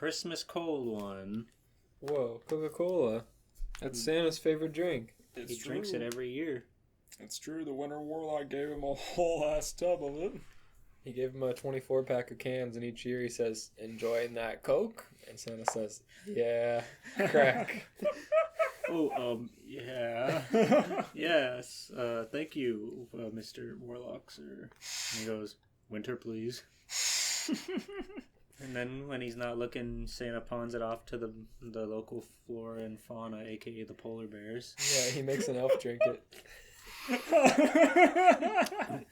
Christmas cold one. Whoa, Coca-Cola. That's Santa's favorite drink. He drinks it every year. It's true. The Winter Warlock gave him a whole ass tub of it. He gave him a 24-pack of cans, and each year he says, "Enjoying that Coke?" And Santa says, "Yeah, crack." Yeah. Yes, thank you, Mr. Warlock, sir. And he goes, "Winter, please." And then when he's not looking, Santa pawns it off to the local flora and fauna, aka the polar bears. Yeah, he makes an elf drink it.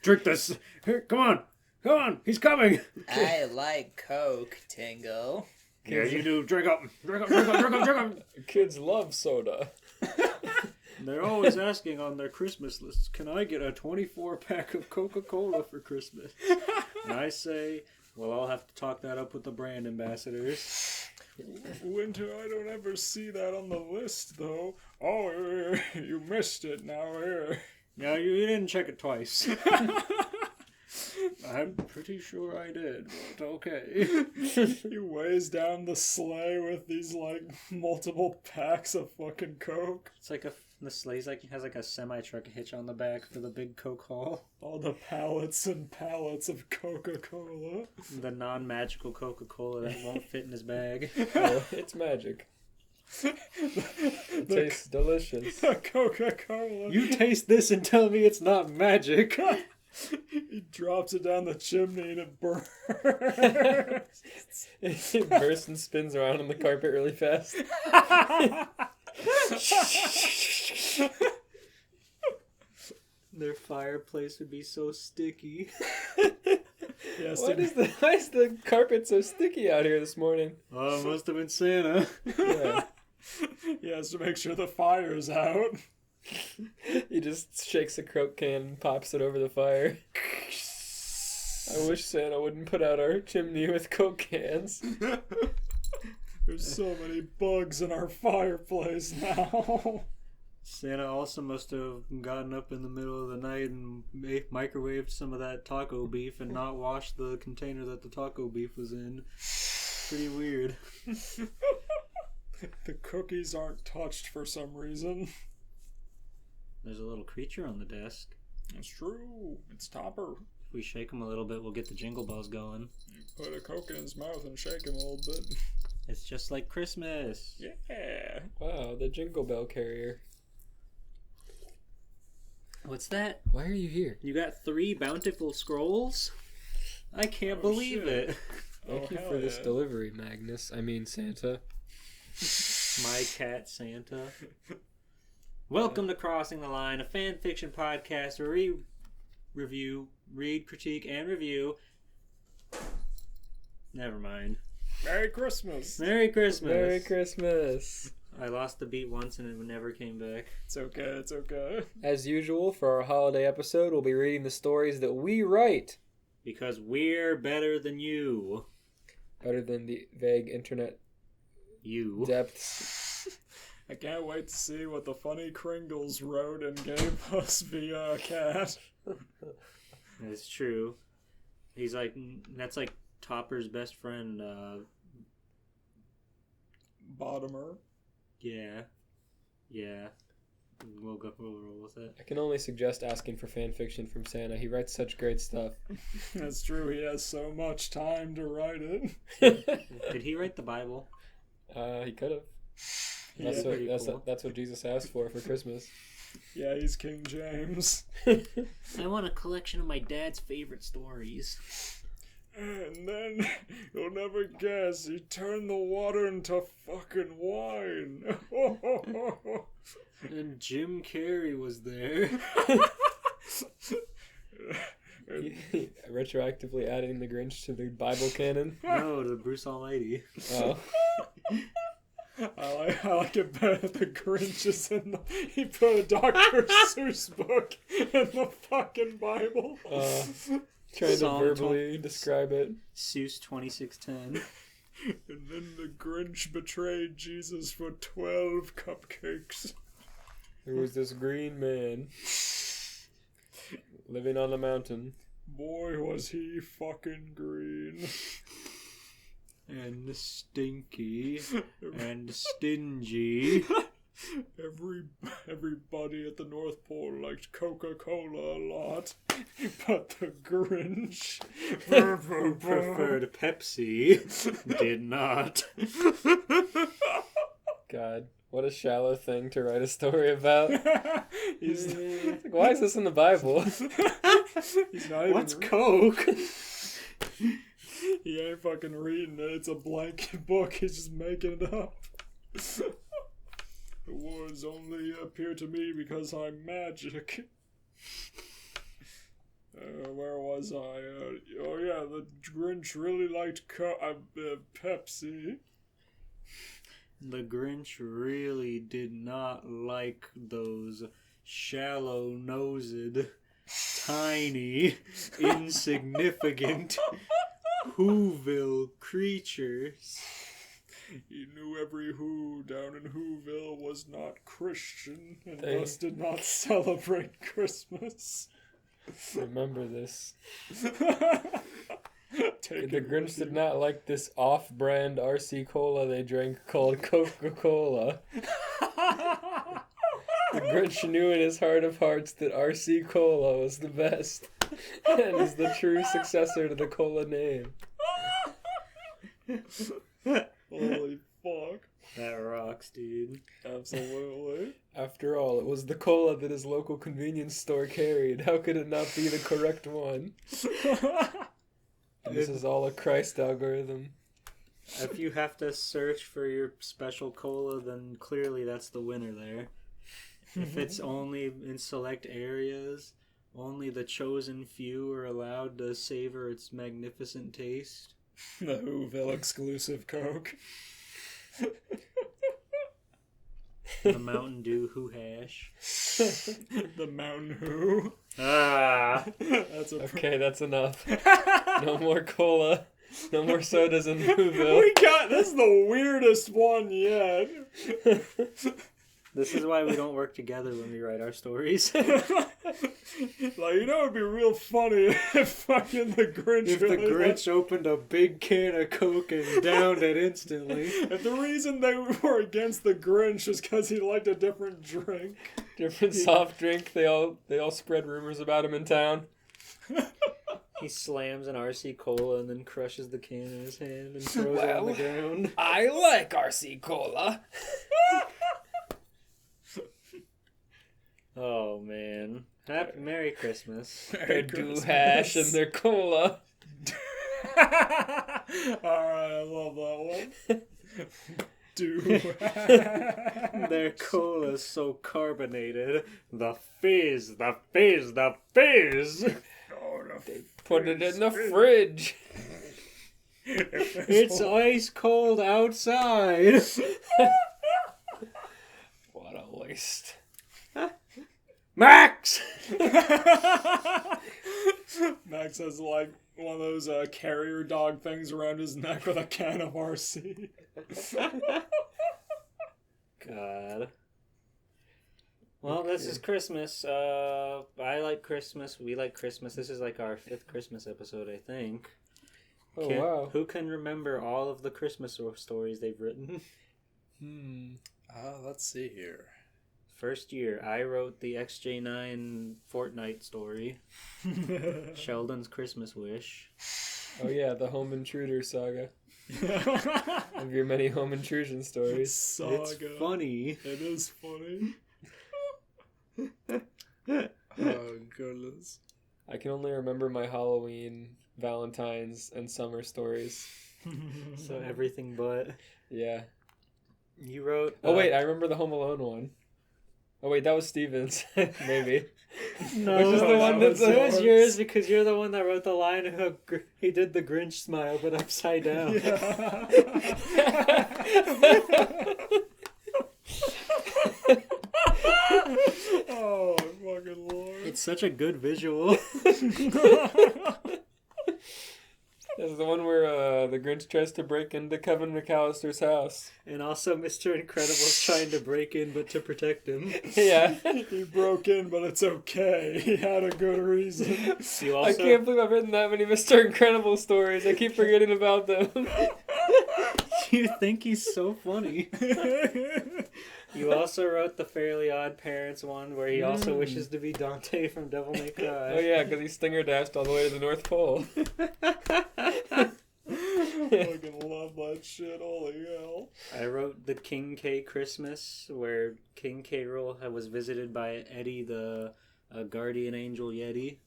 Drink this! Here, come on, he's coming! I like Coke, Tingle. Yeah, you do. Drink up. Kids love soda. They're always asking on their Christmas lists, can I get a 24-pack of Coca-Cola for Christmas? And I say, well, I'll have to talk that up with the brand ambassadors. Winter, I don't ever see that on the list, though. Oh, you missed it now here. Yeah, you didn't check it twice. I'm pretty sure I did, but okay. He weighs down the sleigh with these, multiple packs of fucking Coke. It's like the sleigh's has a semi-truck hitch on the back for the big Coke haul. All the pallets and pallets of Coca-Cola. The non-magical Coca-Cola that won't fit in his bag. Oh, it's magic. It tastes delicious. Coca-Cola. You taste this and tell me it's not magic. He drops it down the chimney and it burns. It bursts and spins around on the carpet really fast. Their fireplace would be so sticky. Yes, Why is the carpet so sticky out here this morning? Oh, it must have been Santa. Yeah. He has to make sure the fire's out. He just shakes a Coke can and pops it over the fire. I wish Santa wouldn't put out our chimney with Coke cans. There's so many bugs in our fireplace now. Santa also must have gotten up in the middle of the night and microwaved some of that taco beef and not washed the container that the taco beef was in. Pretty weird. The cookies aren't touched for some reason. There's a little creature on the desk. It's true. It's Topper. If we shake him a little bit, we'll get the jingle bells going. You put a Coke in his mouth and shake him a little bit. It's just like Christmas. Yeah. Wow, the jingle bell carrier. What's that? Why are you here? You got 3 bountiful scrolls? I can't believe shit. it. Thank you for this delivery, Magnus. I mean, Santa. My cat Santa. Welcome to Crossing the Line, a fan fiction podcast where we read, critique, and review. Never mind. Merry Christmas. Merry Christmas. Merry Christmas. I lost the beat once and it never came back. It's okay. It's okay. As usual, for our holiday episode, we'll be reading the stories that we write. Because we're better than you. Better than the vague internet depths. I can't wait to see what the funny Kringles wrote and gave us via a cat. That's true. That's like Topper's best friend. Bottomer. Yeah. We'll roll with it. I can only suggest asking for fan fiction from Santa. He writes such great stuff. That's true. He has so much time to write it. Did he write the Bible? He could have. That's what Jesus asked for Christmas. Yeah, he's King James. I want a collection of my dad's favorite stories. And then, you'll never guess, he turned the water into fucking wine. And Jim Carrey was there. Retroactively adding the Grinch to the Bible canon? No, to Bruce Almighty. Oh. I like it better that the Grinch is in the... He put a Dr. Seuss book in the fucking Bible. Trying to verbally describe it. Seuss 2610. And then the Grinch betrayed Jesus for 12 cupcakes. There was this green man living on a mountain. Boy, was he fucking green. and stinky and stingy. Everybody at the North Pole liked Coca-Cola a lot, but the Grinch Who preferred Pepsi did not. God, what a shallow thing to write a story about. He's Like, why is this in the Bible? not even What's Coke? He ain't fucking reading it. It's a blank book. He's just making it up. The words only appear to me because I'm magic. Where was I? Oh yeah, the Grinch really liked Pepsi. The Grinch really did not like those shallow-nosed, tiny, insignificant Whoville creatures. He knew every Who down in Whoville was not Christian and They- thus did not celebrate Christmas. Remember this. Take The it Grinch with did you. not like this off-brand RC Cola they drank called Coca-Cola. The Grinch knew in his heart of hearts that RC Cola was the best and is the true successor to the cola name. Holy fuck. That rocks, dude. Absolutely. After all, it was the cola that his local convenience store carried. How could it not be the correct one? And this is all a Christ algorithm. If you have to search for your special cola, then clearly that's the winner there. If it's only in select areas, only the chosen few are allowed to savor its magnificent taste. The Whoville exclusive Coke. The Mountain Dew Who Hash. The Mountain Who. Ah! That's a Okay, that's enough. No more cola. No more sodas in Whoville. We got this is the weirdest one yet. This is why we don't work together when we write our stories. Like, you know, it'd be real funny if fucking the Grinch. If the really Grinch opened a big can of Coke and downed it instantly. If the reason they were against the Grinch is because he liked a different drink. Different soft drink. They all spread rumors about him in town. He slams an RC Cola and then crushes the can in his hand and throws it on the Well. ground. I like RC Cola. Oh, man. Merry Christmas. Their do hash and their cola. Alright, I love that one. Do. Their cola's so carbonated. The fizz, the fizz, the fizz. Put it in the fridge. It's ice cold outside. What a waste. Max! Max has like one of those carrier dog things around his neck with a can of RC. God. Well, this is Christmas. I like Christmas. We like Christmas. This is like our 5th Christmas episode, I think. Oh, wow. Who can remember all of the Christmas stories they've written? Let's see here. First year, I wrote the XJ9 Fortnite story. Sheldon's Christmas Wish. Oh yeah, the home intruder saga. Of your many home intrusion stories. Saga. It's funny. It is funny. Oh goodness. I can only remember my Halloween, Valentine's, and summer stories. So everything but. Yeah. You wrote. Oh wait, I remember the Home Alone one. Oh wait, that was Steven's. Maybe. No, Which is the one that's it was yours. yours because you're the one that wrote the line. He did the Grinch smile, but upside down. Oh fucking lord. It's such a good visual. That That's the one where the Grinch tries to break into Kevin McAllister's house. And also Mr. Incredible's trying to break in, but to protect him. Yeah. He broke in, but it's okay. He had a good reason. You I can't believe I've written that many Mr. Incredible stories. I keep forgetting about them. You think he's so funny. You also wrote the Fairly Odd Parents one, where he also wishes to be Dante from Devil May Cry. Oh yeah, because he stinger dashed all the way to the North Pole. I fucking love that shit. Holy hell. I wrote the King K Christmas, where King K. Rool was visited by Eddie, the guardian angel Yeti.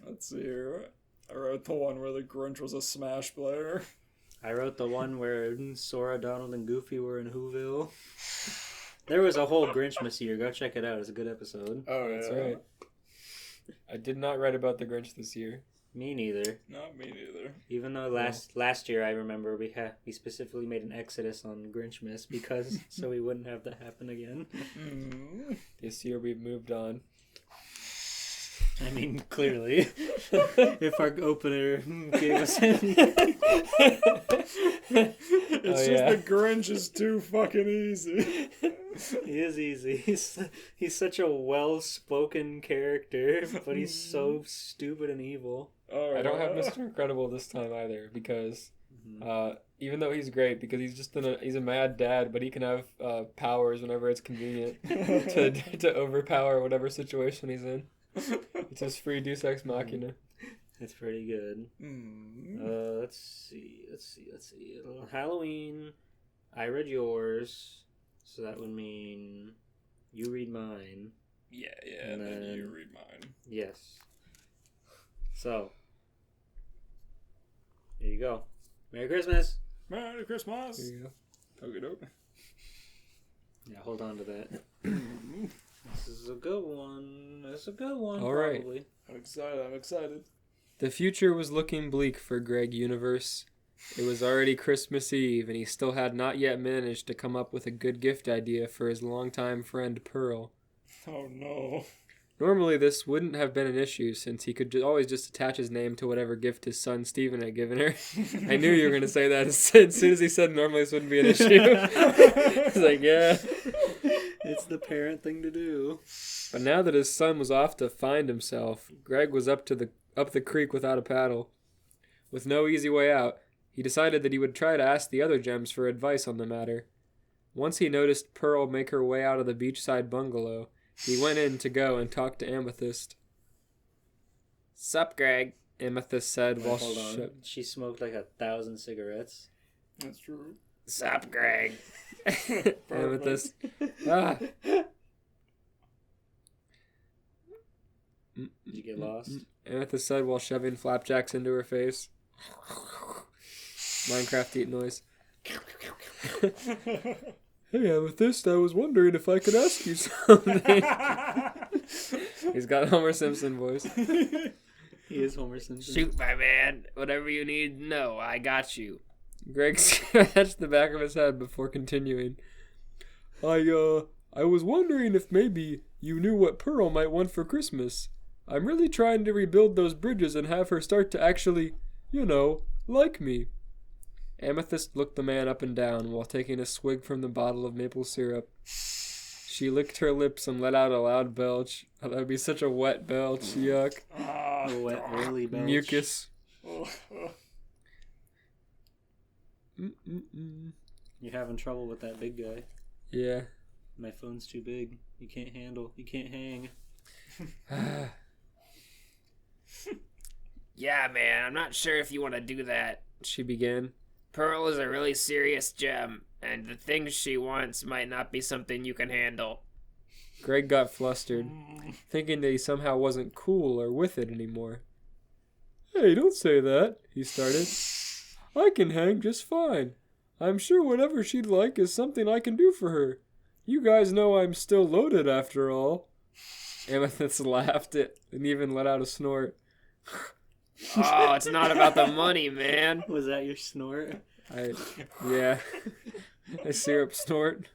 Let's see here. I wrote the one where the Grinch was a Smash player. I wrote the one where Sora, Donald, and Goofy were in Whoville. There was a whole Grinchmas year. Go check it out. It's a good episode. Oh, yeah. That's right. I did not write about the Grinch this year. Me neither. Not me neither. Even though last year I remember we specifically made an exodus on Grinchmas because so we wouldn't have that happen again. This year we've moved on. I mean, clearly, if our opener gave us any. It's just the Grinch is too fucking easy. He is easy. He's such a well-spoken character, but he's so stupid and evil. I don't have Mr. Incredible this time either because even though he's great because he's just he's a mad dad, but he can have powers whenever it's convenient to overpower whatever situation he's in. It's his free Deus Ex Machina. It's pretty good. Let's see. Halloween, I read yours, so that would mean you read mine. Yeah, and then you read mine. Yes. So, here you go. Merry Christmas! Merry Christmas! There you go. Okay, doke. Yeah, hold on to that. This is a good one. All right. Probably. I'm excited. The future was looking bleak for Greg Universe. It was already Christmas Eve, and he still had not yet managed to come up with a good gift idea for his longtime friend Pearl. Oh no. Normally, this wouldn't have been an issue, since he could always just attach his name to whatever gift his son Steven had given her. I knew you were going to say that as soon as he said normally this wouldn't be an issue. I was like, yeah. It's the parent thing to do. But now that his son was off to find himself, Greg was up the creek without a paddle. With no easy way out, he decided that he would try to ask the other gems for advice on the matter. Once he noticed Pearl make her way out of the beachside bungalow, he went in to go and talk to Amethyst. "Sup, Greg," Amethyst said while she smoked like 1,000 cigarettes. That's true. "Sup, Greg." Amethyst. Ah. Did you get lost? Amethyst said while shoving flapjacks into her face. Minecraft eat noise. "Hey, Amethyst, I was wondering if I could ask you something." He's got Homer Simpson voice. He is Homer Simpson. "Shoot, my man. Whatever you need to know, I got you." Greg scratched the back of his head before continuing. I was wondering if maybe you knew what Pearl might want for Christmas. I'm really trying to rebuild those bridges and have her start to actually, like me." Amethyst looked the man up and down while taking a swig from the bottle of maple syrup. She licked her lips and let out a loud belch. Oh, that would be such a wet belch. Yuck. A wet, oily belch. Mucus. You're having trouble with that big guy. Yeah. My phone's too big. You can't hang. "Yeah, man, I'm not sure if you want to do that," she began. "Pearl is a really serious gem, and the things she wants might not be something you can handle." Greg got flustered, thinking that he somehow wasn't cool or with it anymore. "Hey, don't say that," he started. "I can hang just fine. I'm sure whatever she'd like is something I can do for her. You guys know I'm still loaded after all." Amethyst laughed and even let out a snort. "Oh, it's not about the money, man." Was that your snort? Yeah. A syrup snort.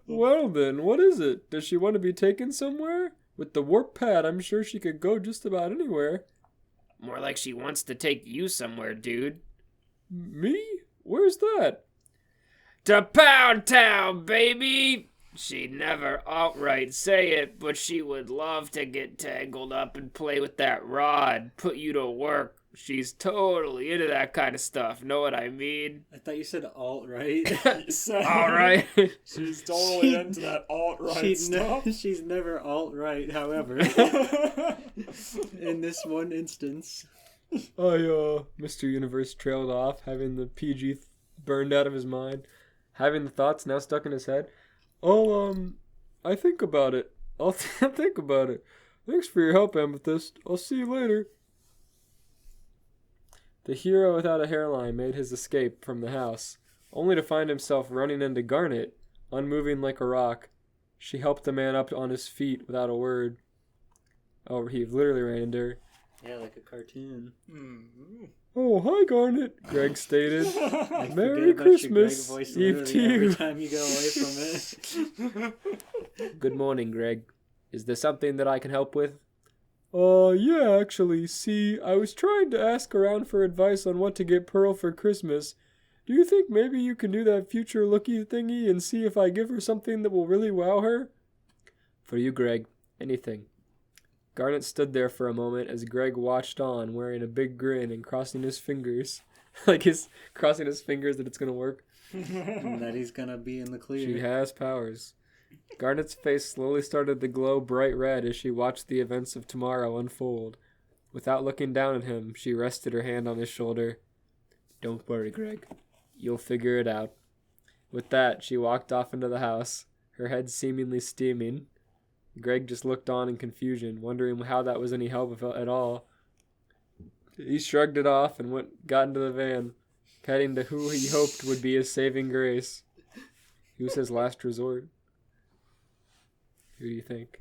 "Well then, what is it? Does she want to be taken somewhere? With the warp pad, I'm sure she could go just about anywhere. More like she wants to take you somewhere, dude. Me? Where's that? To Pound Town, baby! She'd never outright say it, but she would love to get tangled up and play with that rod, put you to work. She's totally into that kind of stuff, know what I mean? I thought you said alt-right. Alright. She's totally into that alt-right stuff. She's never alt-right, however. In this one instance. Mr. Universe trailed off, having the PG burned out of his mind, having the thoughts now stuck in his head. I think about it. I'll think about it. Thanks for your help, Amethyst. I'll see you later. The hero without a hairline made his escape from the house, only to find himself running into Garnet, unmoving like a rock. She helped the man up on his feet without a word. Oh, he literally ran into her. Yeah, like a cartoon. Mm-hmm. Oh, hi, Garnet, Greg stated. I Merry forget about your Greg Christmas, voice Eve literally to you. every time you go away from it. Good morning, Greg. Is there something that I can help with? Yeah, actually. See, I was trying to ask around for advice on what to get Pearl for Christmas. Do you think maybe you can do that future looky thingy and see if I give her something that will really wow her? For you, Greg. Anything. Garnet stood there for a moment as Greg watched on, wearing a big grin and crossing his fingers. Crossing his fingers that it's gonna work. And that he's gonna be in the clear. She has powers. Garnet's face slowly started to glow bright red as she watched the events of tomorrow unfold. Without looking down at him, she rested her hand on his shoulder. Don't worry, Greg. You'll figure it out. With that, she walked off into the house, her head seemingly steaming. Greg just looked on in confusion, wondering how that was any help at all. He shrugged it off and got into the van, heading to who he hoped would be his saving grace. He was his last resort. Who do you think?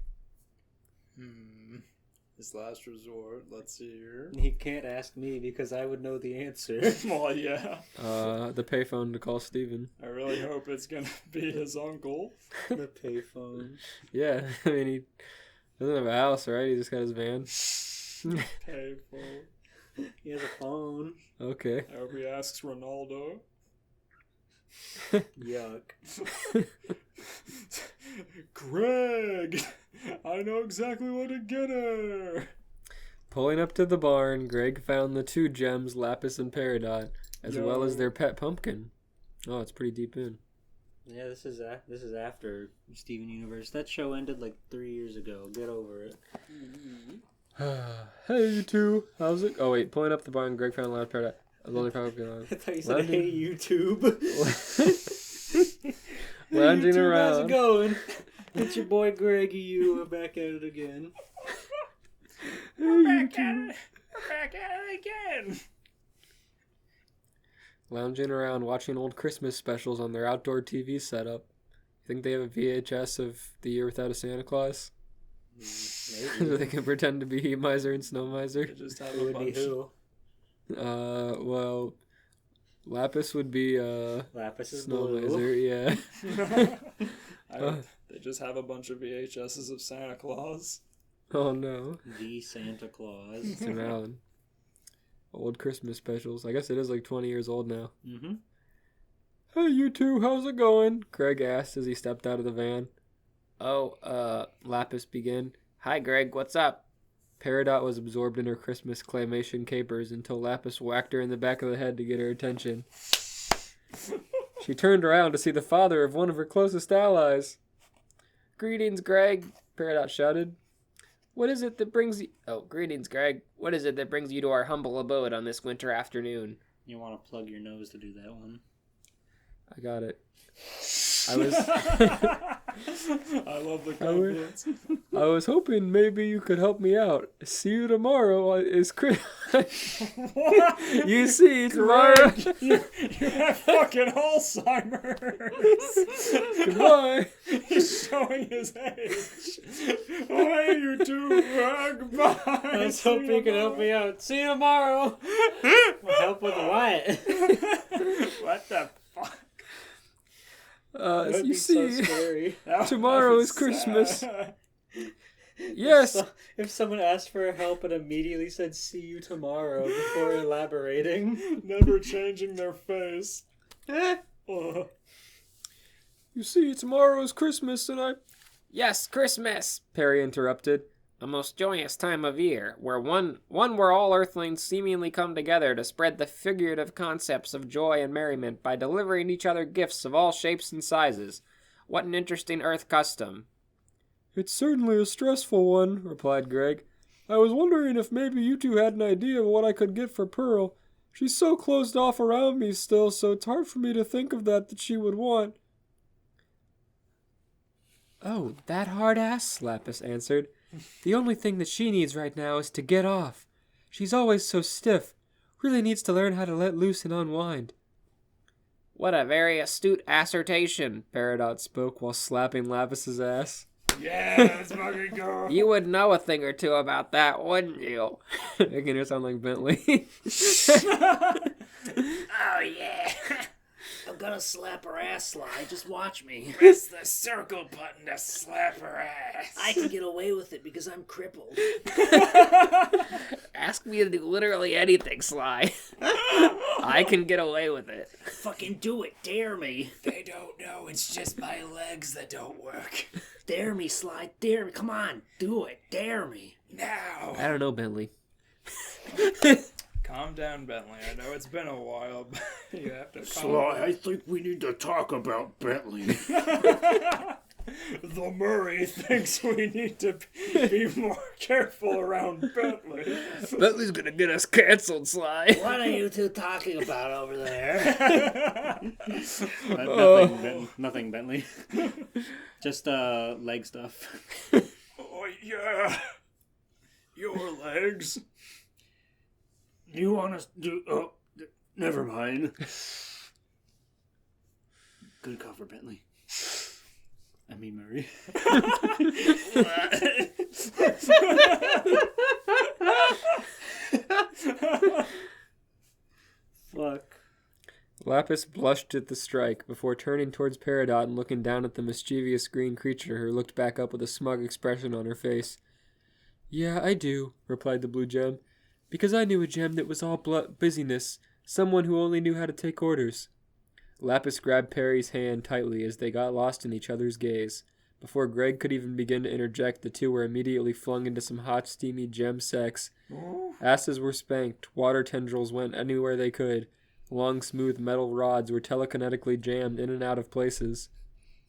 His last resort. Let's see here. He can't ask me because I would know the answer. Well, yeah. The payphone to call Steven. I really hope it's gonna be his uncle. The payphone. Yeah, I mean, he doesn't have a house, right? He just got his van. Payphone. He has a phone. Okay. I hope he asks Ronaldo. Yuck. Greg! I know exactly what to get her! Pulling up to the barn, Greg found the two gems, Lapis and Peridot, as well as their pet pumpkin. Oh, it's pretty deep in. Yeah, this is after Steven Universe. That show ended like 3 years ago. Get over it. Hey, you two. How's it? Oh, wait. Pulling up the barn, Greg found a loud Peridot. A lonely pumpkin on. I thought you said, Lounging- hey, YouTube. Lounging Hey, YouTube, around. how's it going? It's your boy Greggy. You are back at it again. Hey, you two. We're back at it again! Lounging around watching old Christmas specials on their outdoor TV setup. You think they have a VHS of The Year Without a Santa Claus? Maybe. So they can pretend to be Heat Miser and Snow Miser? They just have Who a would be bunch. who? Well, Lapis would be, Lapis is Snow blue. Miser, yeah. They just have a bunch of VHSs of Santa Claus. Oh no. The Santa Claus. It's an Allen. Old Christmas specials. I guess it is like 20 years old now. Mm-hmm. Hey, you two, how's it going? Greg asked as he stepped out of the van. Oh, Lapis began. Hi, Greg, what's up? Peridot was absorbed in her Christmas claymation capers until Lapis whacked her in the back of the head to get her attention. She turned around to see the father of one of her closest allies. Greetings, Greg, Peridot shouted. What is it that brings you... Oh, greetings, Greg. What is it that brings you to our humble abode on this winter afternoon? You want to plug your nose to do that one. I got it. I was I love the confidence. I was hoping maybe you could help me out. See you tomorrow is Chris. You see tomorrow. You have fucking Alzheimer's. Goodbye. He's showing his age. Oh, hey, you two. Goodbye. I was hoping you could help me out. See you tomorrow. Help with what? What the fuck? That'd You be so see, scary. tomorrow is Christmas. Yes. If someone asked for help and immediately said, "See you tomorrow," before elaborating. Never changing their face. You see, tomorrow is Christmas, and I... Yes, Christmas. Perry interrupted. A most joyous time of year, where where all earthlings seemingly come together to spread the figurative concepts of joy and merriment by delivering each other gifts of all shapes and sizes. What an interesting earth custom. It's certainly a stressful one, replied Greg. I was wondering if maybe you two had an idea of what I could get for Pearl. She's so closed off around me still, so it's hard for me to think of that she would want. Oh, that hard ass, Lapis answered. The only thing that she needs right now is to get off. She's always so stiff. Really needs to learn how to let loose and unwind. What a very astute assertion. Peridot spoke while slapping Lapis's ass. Yeah, let's fucking go. You would know a thing or two about that, wouldn't you? Making her sound like Bentley. Oh, yeah. I'm gonna slap her ass, Sly. Just watch me. Press the circle button to slap her ass. I can get away with it because I'm crippled. Ask me to do literally anything, Sly. I can get away with it. Fucking do it. Dare me. They don't know. It's just my legs that don't work. Dare me, Sly. Dare me. Come on. Do it. Dare me. Now. I don't know, Bentley. Calm down, Bentley. I know it's been a while, but you have to calm Sly, I think we need to talk about Bentley. The Murray thinks we need to be more careful around Bentley. Bentley's gonna get us canceled, Sly. What are you two talking about over there? Nothing, Bentley. Just leg stuff. Oh, yeah. Your legs. You want us to do? Oh, never mind. Good cover, Bentley. I mean Murray. Fuck. Lapis blushed at the strike before turning towards Peridot and looking down at the mischievous green creature who looked back up with a smug expression on her face. Yeah, I do, replied the blue gem. Because I knew a gem that was all busyness, someone who only knew how to take orders. Lapis grabbed Perry's hand tightly as they got lost in each other's gaze. Before Greg could even begin to interject, the two were immediately flung into some hot, steamy gem sex. Asses were spanked, water tendrils went anywhere they could. Long, smooth metal rods were telekinetically jammed in and out of places.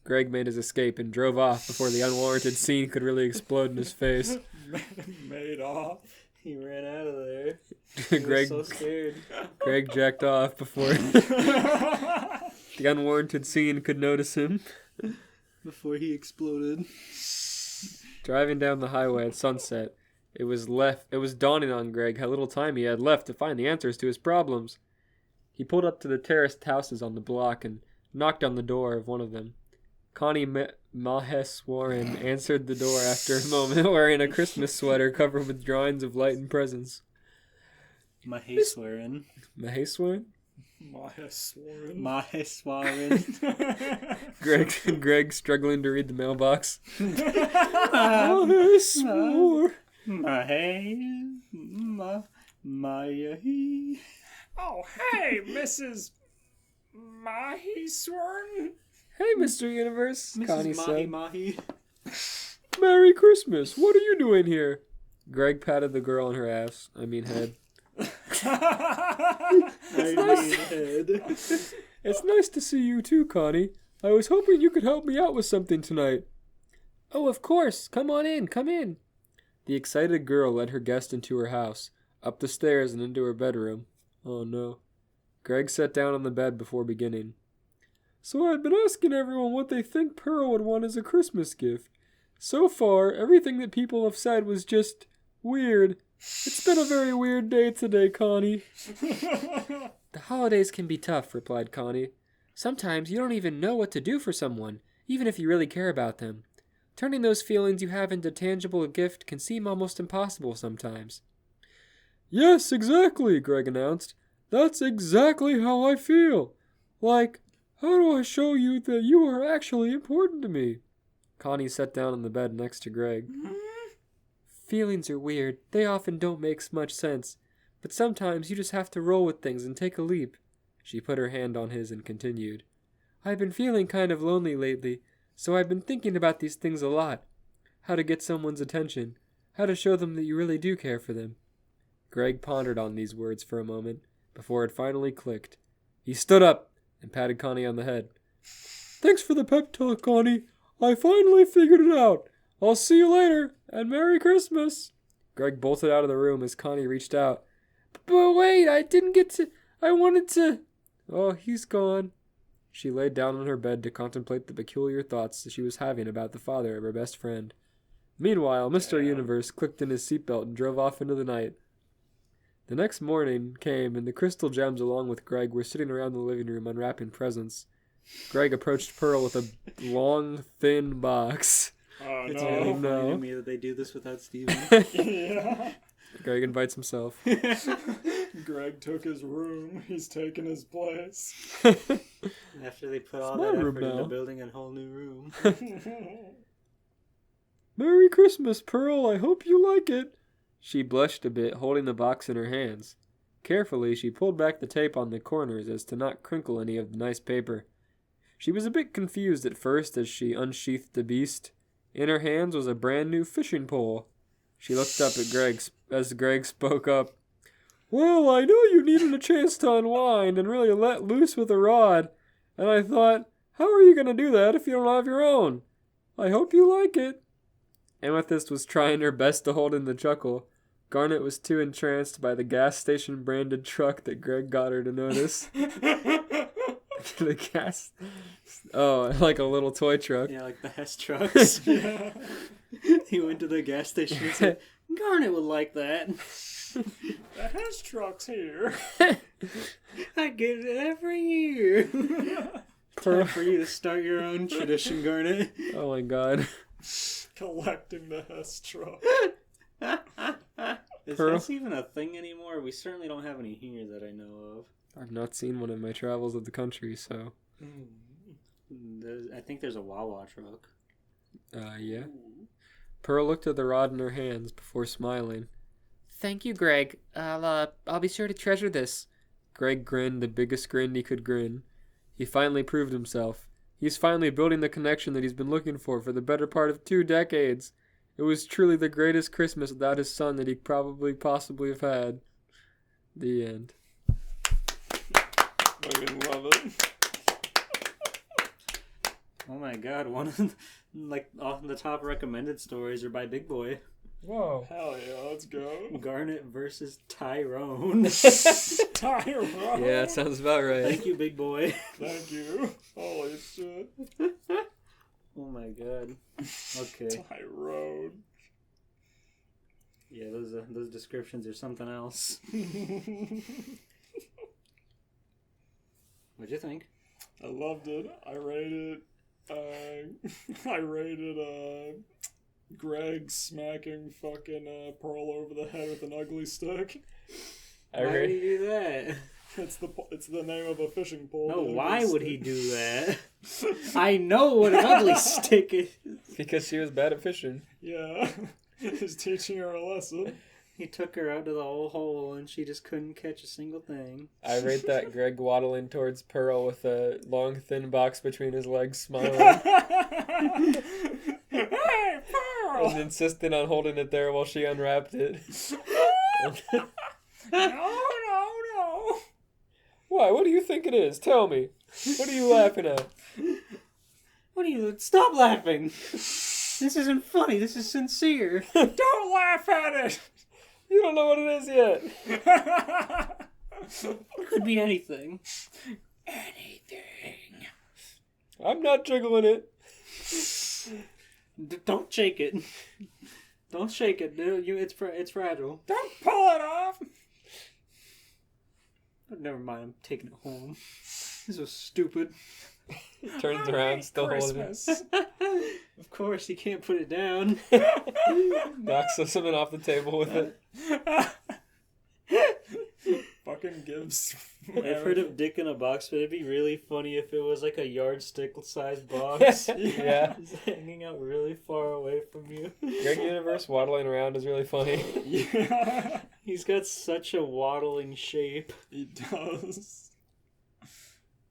Greg made his escape and drove off before the unwarranted scene could really explode in his face. Made off. He ran out of there. Greg, So scared. Greg jacked off before the unwarranted scene could notice him. Before he exploded. Driving down the highway at sunset, it was dawning on Greg how little time he had left to find the answers to his problems. He pulled up to the terraced houses on the block and knocked on the door of one of them. Connie Maheswaran answered the door after a moment, wearing a Christmas sweater covered with drawings of light and presents. Maheswaran. Maheswaran? Maheswaran. Greg struggling to read the mailbox. Maheswar. Mayahi. Oh, hey, Mrs. Mahisworn. Hey, Mr. Universe, Connie said. Mahi. Merry Christmas. What are you doing here? Greg patted the girl on her ass. I mean head. It's nice to see you too, Connie. I was hoping you could help me out with something tonight. Oh, of course. Come on in. Come in. The excited girl led her guest into her house, up the stairs and into her bedroom. Oh, no. Greg sat down on the bed before beginning. So I've been asking everyone what they think Pearl would want as a Christmas gift. So far, everything that people have said was just weird. It's been a very weird day today, Connie. The holidays can be tough, replied Connie. Sometimes you don't even know what to do for someone, even if you really care about them. Turning those feelings you have into tangible gift can seem almost impossible sometimes. Yes, exactly, Greg announced. That's exactly how I feel. Like, how do I show you that you are actually important to me? Connie sat down on the bed next to Greg. Feelings are weird. They often don't make much sense. But sometimes you just have to roll with things and take a leap. She put her hand on his and continued. I've been feeling kind of lonely lately, so I've been thinking about these things a lot. How to get someone's attention. How to show them that you really do care for them. Greg pondered on these words for a moment, before it finally clicked. He stood up and patted Connie on the head. Thanks for the pep talk, Connie. I finally figured it out. I'll see you later, and Merry Christmas. Greg bolted out of the room as Connie reached out. But wait, I wanted to... Oh, he's gone. She laid down on her bed to contemplate the peculiar thoughts that she was having about the father of her best friend. Meanwhile, Mr. Universe clicked in his seatbelt and drove off into the night. The next morning came, and the crystal gems along with Greg were sitting around the living room unwrapping presents. Greg approached Pearl with a long, thin box. Oh, It's no. really funny no. to me that they do this without Steven. Yeah. Greg invites himself. Greg took his room. He's taking his place. After they put all It's my that room effort into now. building a whole new room. Merry Christmas, Pearl. I hope you like it. She blushed a bit, holding the box in her hands. Carefully, she pulled back the tape on the corners as to not crinkle any of the nice paper. She was a bit confused at first as she unsheathed the beast. In her hands was a brand new fishing pole. She looked up at Greg as Greg spoke up. Well, I know you needed a chance to unwind and really let loose with a rod, and I thought, how are you going to do that if you don't have your own? I hope you like it. Amethyst was trying her best to hold in the chuckle. Garnet was too entranced by the gas station branded truck that Greg got her to notice. The gas... Oh, like a little toy truck. Yeah, like the Hess trucks. Yeah. He went to the gas station and said, Garnet would like that. The Hess truck's here. I get it every year. Time for you to start your own tradition, Garnet. Oh my god. Collecting the Hess truck. Is Pearl? Hess even a thing anymore? We certainly don't have any here that I know of. I've not seen one in my travels of the country, so... I think there's a Wawa truck. Yeah. Pearl looked at the rod in her hands before smiling. Thank you, Greg. I'll be sure to treasure this. Greg grinned the biggest grin he could grin. He finally proved himself. He's finally building the connection that he's been looking for the better part of 2 decades. It was truly the greatest Christmas without his son that he possibly have had. The end. Fucking love it. Oh my god, one of the, like off the top recommended stories are by Big Boy. Whoa. Hell yeah, let's go. Garnet versus Tyrone. Tyrone. Yeah, that sounds about right. Thank you, Big Boy. Thank you. Holy shit. Oh my god. Okay. Tyrone. Yeah, those descriptions are something else. What'd you think? I loved it. I rated Greg smacking fucking Pearl over the head with an ugly stick. Why would he do that? It's the name of a fishing pole. No, the ugly why would stick. he do that? I know what an ugly stick is. Because she was bad at fishing. Yeah, he's teaching her a lesson. He took her out to the old hole and she just couldn't catch a single thing. I rate that Greg waddling towards Pearl with a long, thin box between his legs, smiling, Hey, Pearl! and insisting on holding it there while she unwrapped it. No. Why? What do you think it is? Tell me. What are you laughing at? What are you... Stop laughing! This isn't funny, this is sincere. Don't laugh at it! You don't know what it is yet. It could be anything. Anything. I'm not jiggling it. Don't shake it. Don't shake it, dude. It's fragile. Don't pull it off! But never mind, I'm taking it home. This was stupid. Turns around, still holding it. Christmas. Of course, you can't put it down. Knocks something off the table with it. Fucking and gives. I've heard of Dick in a Box, but it'd be really funny if it was like a yardstick-sized box. Yeah. Just hanging out really far away from you. Greg Universe waddling around is really funny. Yeah, He's got such a waddling shape. he does.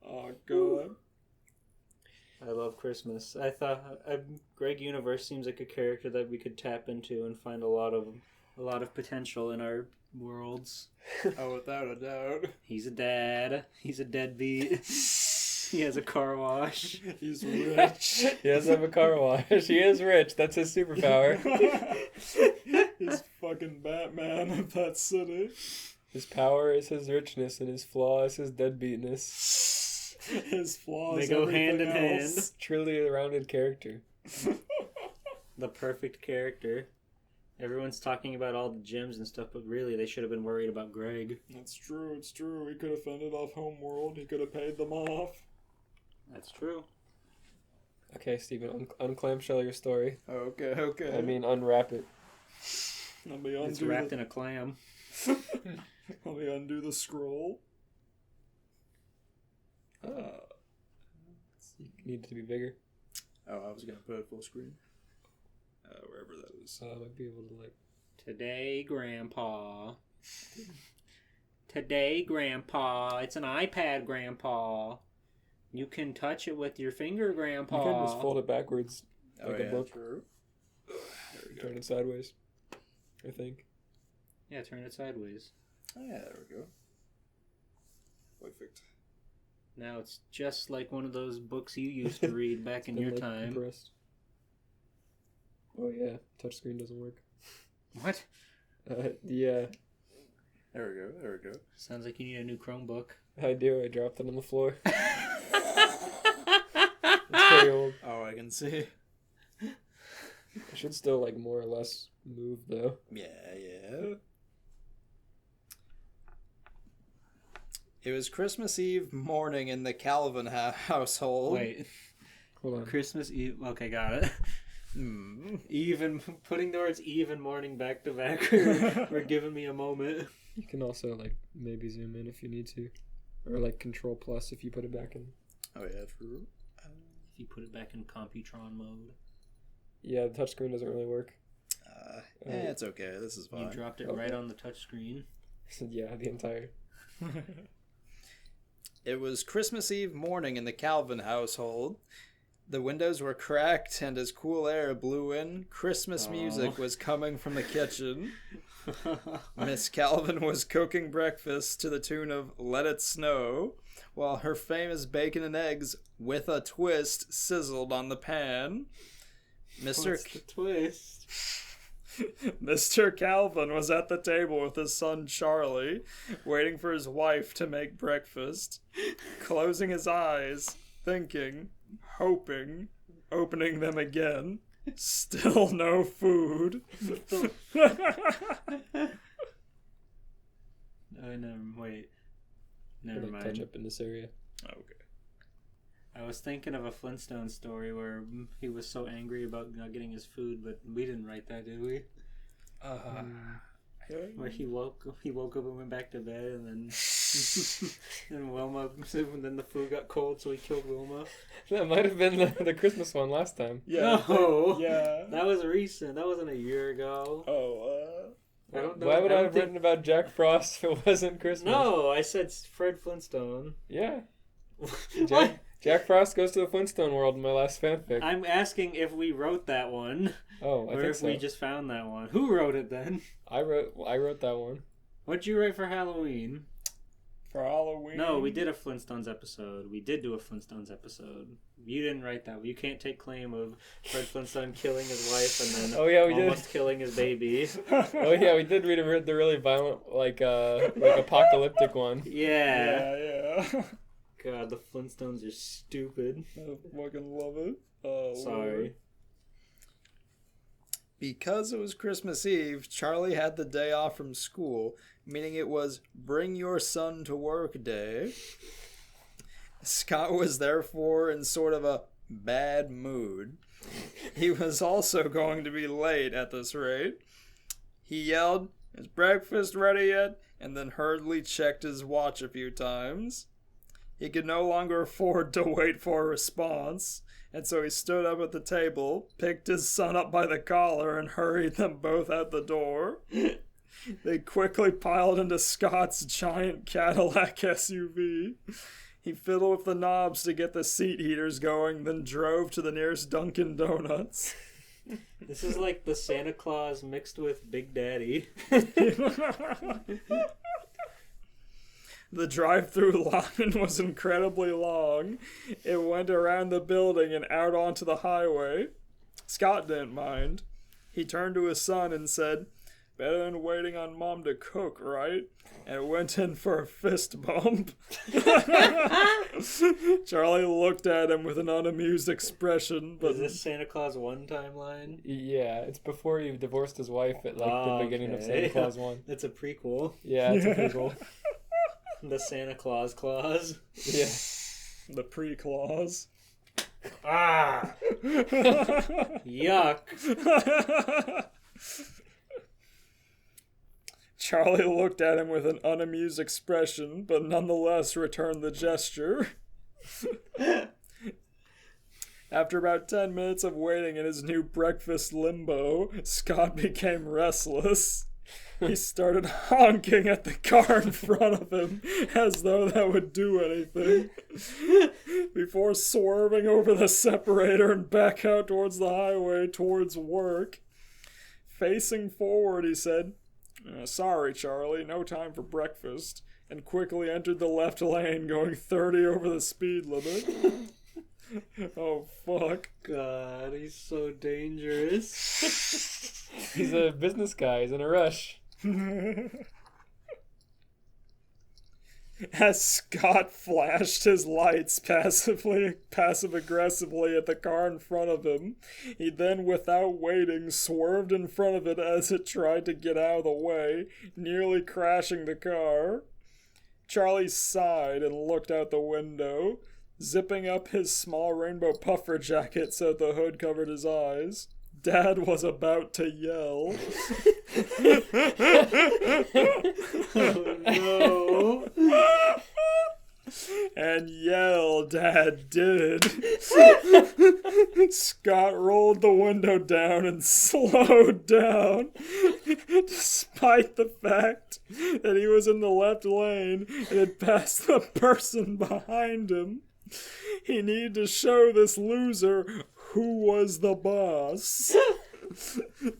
Oh god. I love Christmas. I thought Greg Universe seems like a character that we could tap into and find a lot of potential in our worlds. Oh, without a doubt. He's a dad. He's a deadbeat. He has a car wash. He's rich. He does have a car wash. He is rich. That's his superpower. He's fucking Batman of that city. His power is his richness, and his flaw is his deadbeatness. His flaws. They go hand in everything hand. else. Truly a rounded character. The perfect character. Everyone's talking about all the gyms and stuff, but really they should have been worried about Greg. It's true. It's true. He could have fended off Homeworld. He could have paid them off. That's true. Okay, Steven, unclamshell your story. Okay. Okay. I mean, unwrap it. let me It's undo wrapped in a clam. Let me undo the scroll. Needed to be bigger. Oh, I was gonna put it full screen. Wherever that is. So I might be able to, like... Today, Grandpa. Today, Grandpa. It's an iPad, Grandpa. You can touch it with your finger, Grandpa. You can just fold it backwards. Like a book. True. There we go. Turn it sideways. I think. Yeah, turn it sideways. Oh, yeah, there we go. Perfect. Now it's just like one of those books you used to read back in your Like, time. compressed. Oh yeah, touchscreen doesn't work. What? Yeah, There we go. There we go. Sounds like you need a new Chromebook. I do. I dropped it on the floor. It's pretty old. Oh, I can see. It should still, like, more or less move, though. Yeah. It was Christmas Eve morning in the Calvin household. Wait, Hold on. Christmas Eve. Okay, got it. Even putting the words "even" morning back to back were giving me a moment. You can also, like, maybe zoom in if you need to. Or, like, Control Plus if you put it back in. Oh yeah, true. If you put it back in Computron mode, Yeah, the touchscreen doesn't really work. It's okay. This is you fine. dropped it Okay. right on the touchscreen. Yeah, the entire... It was Christmas Eve morning in the Calvin household. The windows were cracked, and as cool air blew in, Christmas music was coming from the kitchen. Miss Calvin was cooking breakfast to the tune of Let It Snow, while her famous bacon and eggs, with a twist, sizzled on the pan. What's the twist? Mr. Calvin was at the table with his son Charlie, waiting for his wife to make breakfast, closing his eyes, thinking, hoping, opening them again. Still no food. Oh, Never Like, touch mind. up in this area. Okay. I was thinking of a Flintstone story where he was so angry about not getting his food, but we didn't write that, did we? Where he woke up and went back to bed, and then and Wilma. And then the food got cold, so he killed Wilma. That might have been the Christmas one last time. Yeah. No. Yeah. That was recent. That wasn't a year ago. Oh, I don't know. Why would I don't have think- written about Jack Frost if it wasn't Christmas? No, I said Fred Flintstone. Yeah. What? Jack Frost goes to the Flintstone world in my last fanfic. I'm asking if we wrote that one, Oh, I or think if so. we just found that one. Who wrote it then? I wrote that one. What'd you write for Halloween? For Halloween. No, we did a Flintstones episode. We did do a Flintstones episode. You didn't write that. You can't take claim of Fred Flintstone killing his wife and then Oh, yeah, we did. almost killing his baby. Oh yeah, we did read the really violent, like apocalyptic one. Yeah. Yeah. God, the Flintstones are stupid. I fucking love it. Oh, Sorry. Lord. Because it was Christmas Eve, Charlie had the day off from school, meaning it was bring your son to work day. Scott was therefore in sort of a bad mood. He was also going to be late at this rate. He yelled, "Is breakfast ready yet?" and then hurriedly checked his watch a few times. He could no longer afford to wait for a response, and so he stood up at the table, picked his son up by the collar, and hurried them both out the door. They quickly piled into Scott's giant Cadillac SUV. He fiddled with the knobs to get the seat heaters going, then drove to the nearest Dunkin' Donuts. This is like the Santa Claus mixed with Big Daddy. The drive-through line was incredibly long. It went around the building and out onto the highway. Scott didn't mind. He turned to his son and said, "Better than waiting on Mom to cook, right?" And went in for a fist bump. Charlie looked at him with an unamused expression. But Is this Santa Claus 1 timeline? Yeah, it's before he divorced his wife at the beginning of Santa Claus 1. It's a prequel. Yeah, it's a prequel. The Santa Claus clause. Yeah. the pre-clause. Ah! Yuck. Charlie looked at him with an unamused expression, but nonetheless returned the gesture. After about 10 minutes of waiting in his new breakfast limbo, Scott became restless. He started honking at the car in front of him, as though that would do anything, before swerving over the separator and back out towards the highway towards work. Facing forward, he said, "Sorry, Charlie, no time for breakfast," and quickly entered the left lane, going 30 over the speed limit. Oh, fuck. God, he's so dangerous. He's a business guy. He's in a rush. As Scott flashed his lights passive-aggressively at the car in front of him, he then, without waiting, swerved in front of it as it tried to get out of the way, nearly crashing the car. Charlie sighed and looked out the window, zipping up his small rainbow puffer jacket so the hood covered his eyes. Dad was about to yell. Oh no. And yell, Dad did. Scott rolled the window down and slowed down, despite the fact that he was in the left lane and had passed the person behind him. He needed to show this loser who was the boss.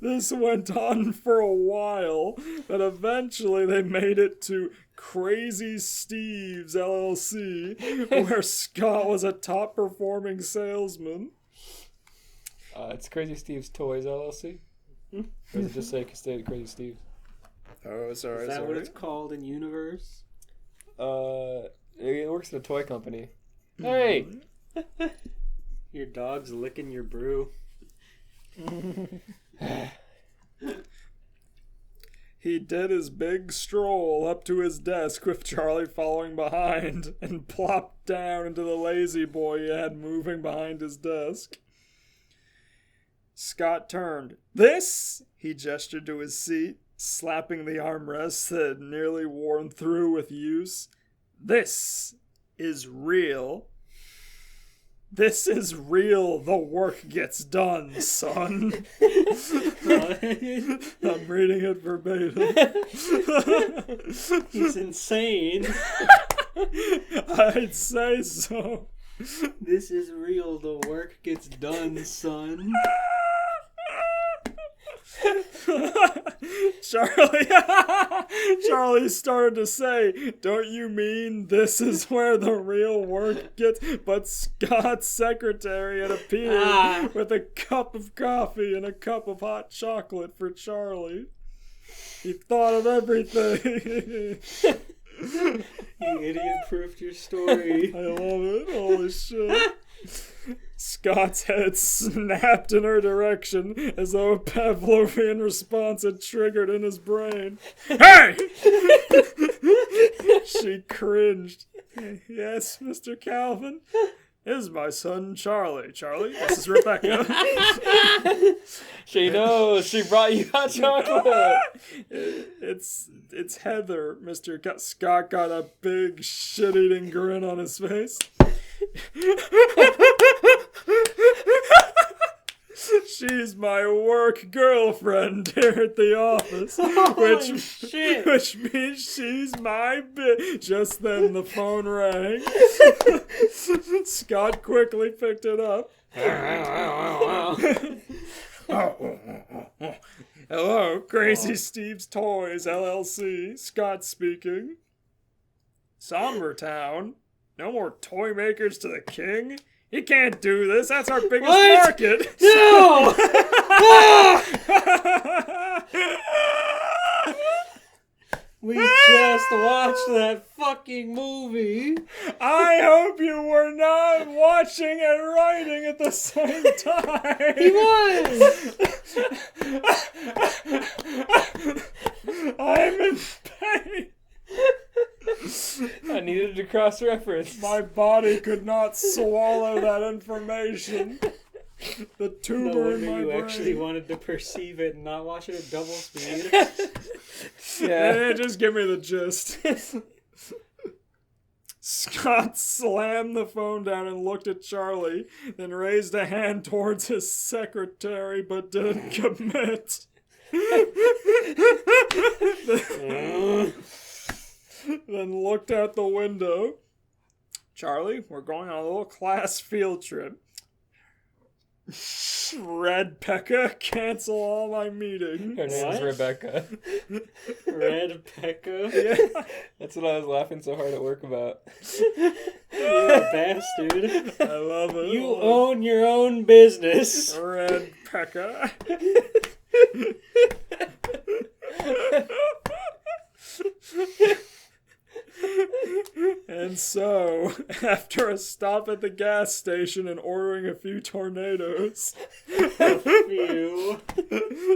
This went on for a while, but eventually they made it to Crazy Steve's LLC, where Scott was a top-performing salesman. It's Crazy Steve's Toys LLC. Or does it just say Crazy Steve? Oh, sorry, Is that what it's called in universe? It works at a toy company. Hey! Your dog's licking your brew. He did his big stroll up to his desk with Charlie following behind and plopped down into the lazy boy he had moving behind his desk. Scott turned. "This?" He gestured to his seat, slapping the armrest that had nearly worn through with use. "This is real. This is real. The work gets done, son." I'm reading it verbatim. He's insane. I'd say so. This is real. The work gets done, son. Charlie started to say, "Don't you mean this is where the real work gets?" But Scott's secretary had appeared with a cup of coffee and a cup of hot chocolate for Charlie. He thought of everything. You idiot-proofed your story. I love it. Holy shit. Scott's head snapped in her direction as though a Pavlovian response had triggered in his brain. "Hey!" She cringed. "Yes, Mr. Calvin?" This is my son, Charlie. Charlie, this is Rebecca. She knows. She brought you hot chocolate. It's Heather. Mr. Scott got a big shit-eating grin on his face. She's my work girlfriend here at the office, which means she's my bitch. Just then the phone rang. Scott quickly picked it up. Hello, Crazy Steve's Toys, LLC. Scott speaking. Somber Town. No more toy makers to the king? He can't do this. That's our biggest market. No! We just watched that fucking movie. I hope you were not watching and writing at the same time. He was! I'm in pain. I needed to cross-reference. My body could not swallow that information. The No tumor in wonder my you brain. actually wanted to perceive it and not watch it at double speed. Yeah. Just give me the gist. Scott slammed the phone down and looked at Charlie, then raised a hand towards his secretary but didn't commit. Then looked out the window. Charlie, we're going on a little class field trip. Red Pekka, cancel all my meetings. Her name is Rebecca. Red Pekka. Yeah. That's what I was laughing so hard at work about. You're a bastard. I love it. You own your own business. Red Pekka. And so, after a stop at the gas station and ordering a few tornadoes,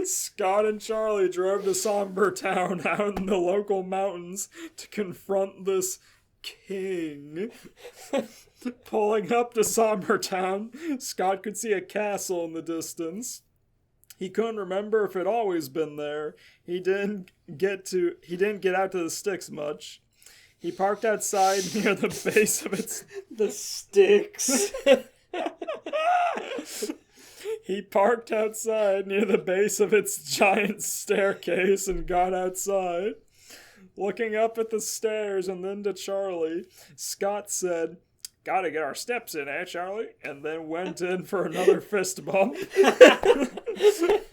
Scott and Charlie drove to Somber Town out in the local mountains to confront this king. Pulling up to Somber Town, Scott could see a castle in the distance. He couldn't remember if it always been there. He didn't get out to the sticks much. He parked outside near the base of its... The sticks. He parked outside near the base of its giant staircase and got outside. Looking up at the stairs and then to Charlie, Scott said, "Gotta get our steps in, eh, Charlie?" And then went in for another fist bump.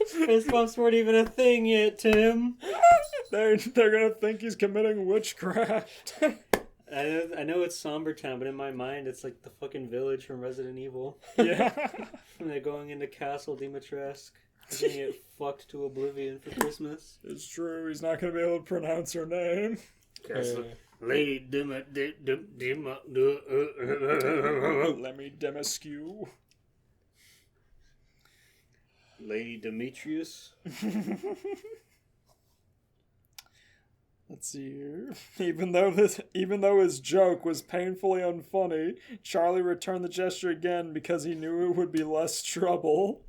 Fist bumps weren't even a thing yet, Tim. They're gonna think he's committing witchcraft. I know it's Somber Town, but in my mind it's like the fucking village from Resident Evil. Yeah. And they're going into Castle Dimitrescu. They're gonna get fucked to oblivion for Christmas. It's true, he's not gonna be able to pronounce her name. Lady Let me demaskew. Lady Demetrius. Let's see here. Even though his joke was painfully unfunny, Charlie returned the gesture again because he knew it would be less trouble.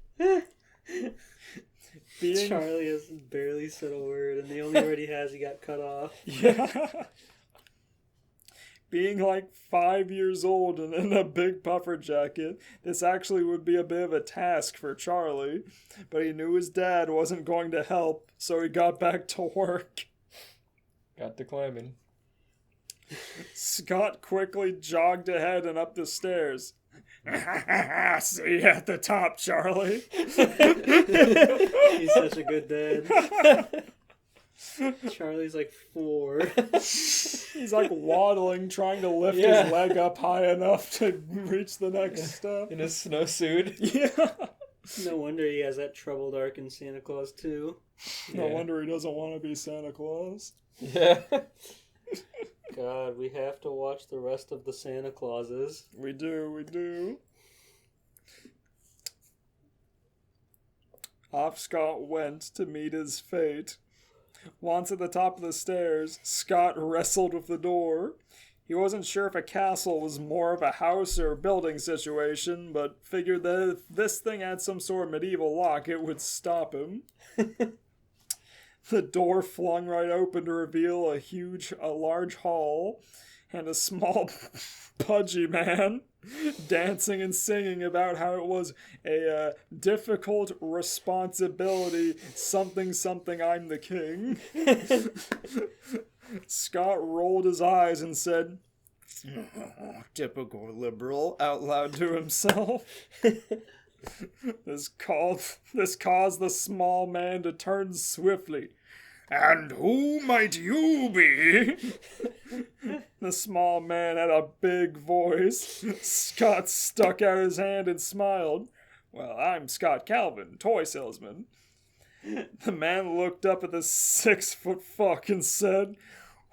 Charlie has barely said a word, and the only word he has, he got cut off. Yeah. Being like 5 years old and in a big puffer jacket, this actually would be a bit of a task for Charlie, but he knew his dad wasn't going to help, so he got back to work. Got to climbing. Scott quickly jogged ahead and up the stairs. See you at the top, Charlie. He's such a good dad. Charlie's like 4. He's like waddling, trying to lift his leg up high enough to reach the next step. In his snowsuit. Yeah. No wonder he has that troubled arc in Santa Claus 2. No wonder he doesn't want to be Santa Claus. Yeah. God, we have to watch the rest of the Santa Clauses. We do. Off Scott went to meet his fate. Once at the top of the stairs, Scott wrestled with the door. He wasn't sure if a castle was more of a house or building situation, but figured that if this thing had some sort of medieval lock, it would stop him. The door flung right open to reveal a large hall and a small pudgy man dancing and singing about how it was a difficult responsibility, something, I'm the king. Scott rolled his eyes and said, "Oh, typical liberal," out loud to himself. This caused the small man to turn swiftly. "And who might you be?" The small man had a big voice. Scott stuck out his hand and smiled. "Well, I'm Scott Calvin, toy salesman." The man looked up at the 6-foot fuck and said,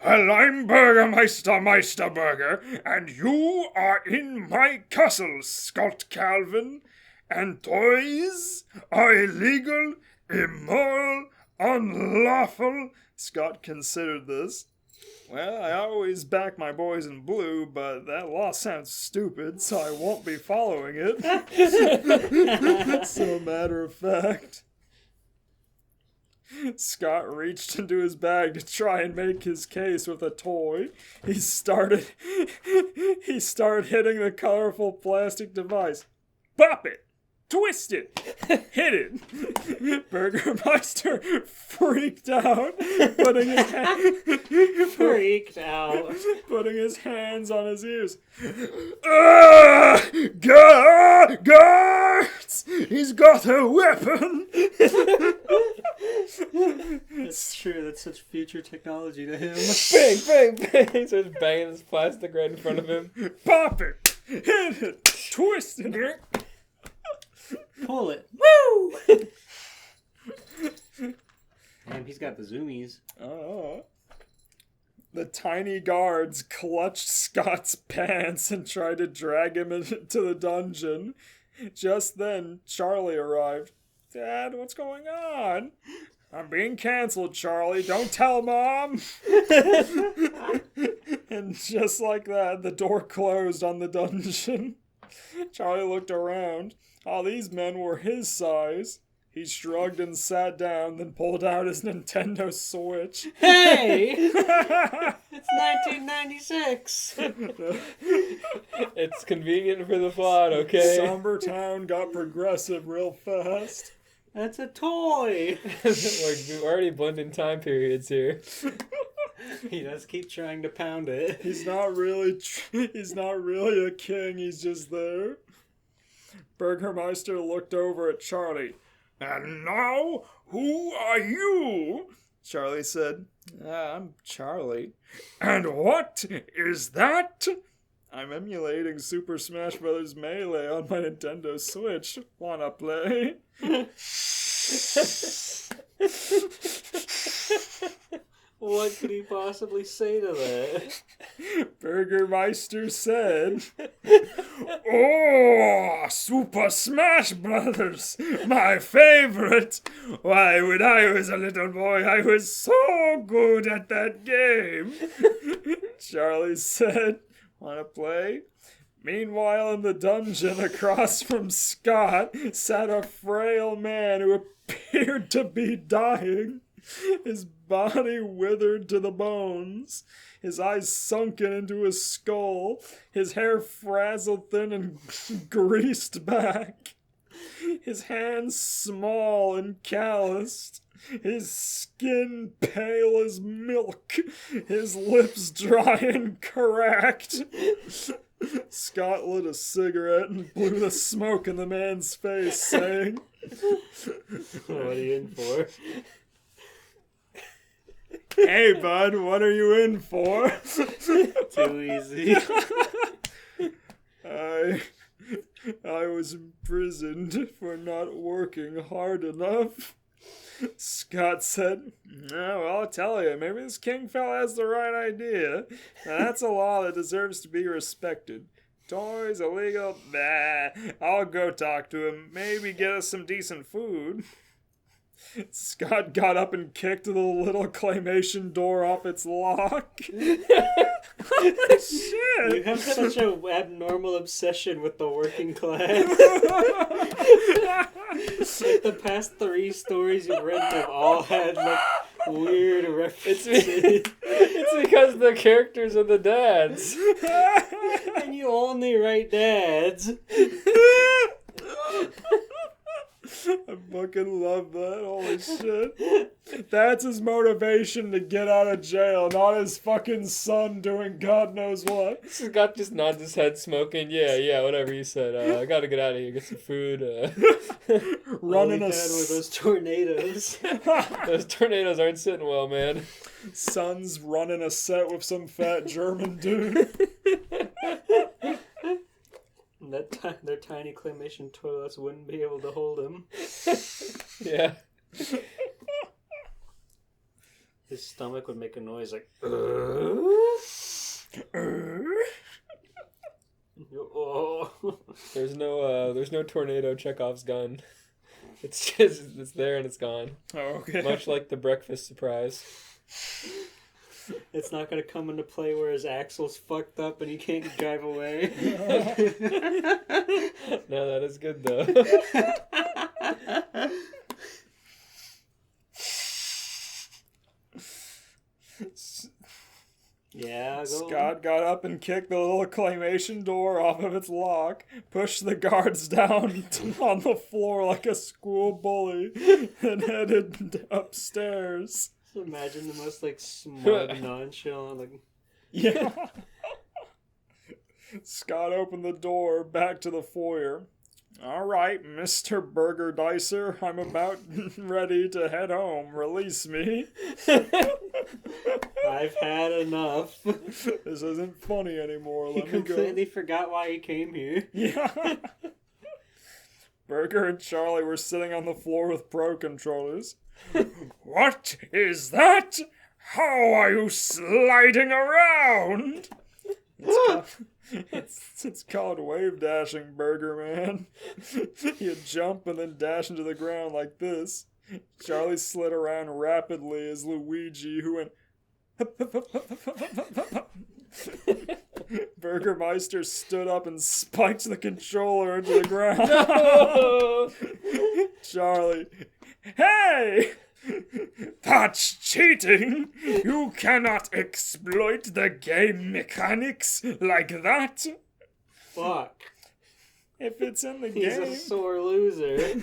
"Well, I'm Burgermeister Meisterburger, and you are in my castle, Scott Calvin. And toys are illegal, immoral, unlawful." Scott considered this. "Well, I always back my boys in blue, but that law sounds stupid, so I won't be following it." So matter of fact. Scott reached into his bag to try and make his case with a toy. He started hitting the colorful plastic device. "Pop it! Twist it! Hit it!" Burgermeister freaked out, putting his hands on his ears. Guards! He's got a weapon! That's true. That's such future technology to him. Bang, bang, bang. So he's banging this plastic right in front of him. "Pop it! Hit it! Twist it!" Pull it. Woo! Damn, he's got the zoomies. The tiny guards clutched Scott's pants and tried to drag him into the dungeon. Just then, Charlie arrived. "Dad, what's going on?" "I'm being canceled, Charlie. Don't tell Mom." And just like that, the door closed on the dungeon. Charlie looked around. All these men were his size. He shrugged and sat down, then pulled out his Nintendo Switch. Hey! It's 1996. It's convenient for the plot, okay? Somber Town got progressive real fast. That's a toy. We're already blending time periods here. He does keep trying to pound it. He's not really a king, he's just there. Burgermeister looked over at Charlie. "And now, who are you?" Charlie said, "I'm Charlie." "And what is that?" "I'm emulating Super Smash Bros. Melee on my Nintendo Switch. Wanna play?" What could he possibly say to that? Burgermeister said, "Oh, Super Smash Brothers, my favorite. Why, when I was a little boy, I was so good at that game." Charlie said, "Wanna play?" Meanwhile, in the dungeon across from Scott sat a frail man who appeared to be dying. His body withered to the bones, his eyes sunken into his skull, his hair frazzled thin and greased back, his hands small and calloused, his skin pale as milk, his lips dry and cracked. Scott lit a cigarette and blew the smoke in the man's face, saying, What are you in for? "Hey, bud, what are you in for?" Too easy. I was imprisoned for not working hard enough. Scott said, "Oh, well, I'll tell you, maybe this king fella has the right idea. Now, that's a law that deserves to be respected. Toys illegal? Bah, I'll go talk to him. Maybe get us some decent food." Scott got up and kicked the little claymation door off its lock. You Shit! have such a abnormal obsession with the working class. Like the past 3 stories you've read have all had like weird references. It's because the characters are the dads. And you only write dads. I fucking love that. Holy shit. That's his motivation to get out of jail, not his fucking son doing God knows what. Scott just nods his head, smoking. Yeah, whatever you said. I gotta get out of here, get some food. Running All a we had were those tornadoes. Those tornadoes aren't sitting well, man. son's running a set with some fat German dude. Their tiny claymation toilets wouldn't be able to hold him. Yeah. His stomach would make a noise like. Oh. There's no tornado Chekhov's gun. It's there and it's gone. Oh, okay. Much like the breakfast surprise. It's not gonna come into play where his axle's fucked up and he can't drive away. No, that is good though. Yeah, go Scott got up and kicked the little claymation door off of its lock, pushed the guards down on the floor like a school bully, and headed upstairs. Just imagine the most like smug, nonchalant, like. Yeah. Scott opened the door back to the foyer. All right, Mr. Burger Dicer, I'm about ready to head home. Release me. I've had enough. This isn't funny anymore. He Let me go. completely forgot why he came here. Yeah. Burger and Charlie were sitting on the floor with Pro controllers. What is that? How are you sliding around? It's called wave dashing, Burger Man. You jump and then dash into the ground like this. Charlie slid around rapidly as Luigi, who went. Burgermeister stood up and spiked the controller into the ground. No! Charlie, hey! That's cheating! You cannot exploit the game mechanics like that! Fuck. If it's in the He's game. a sore loser.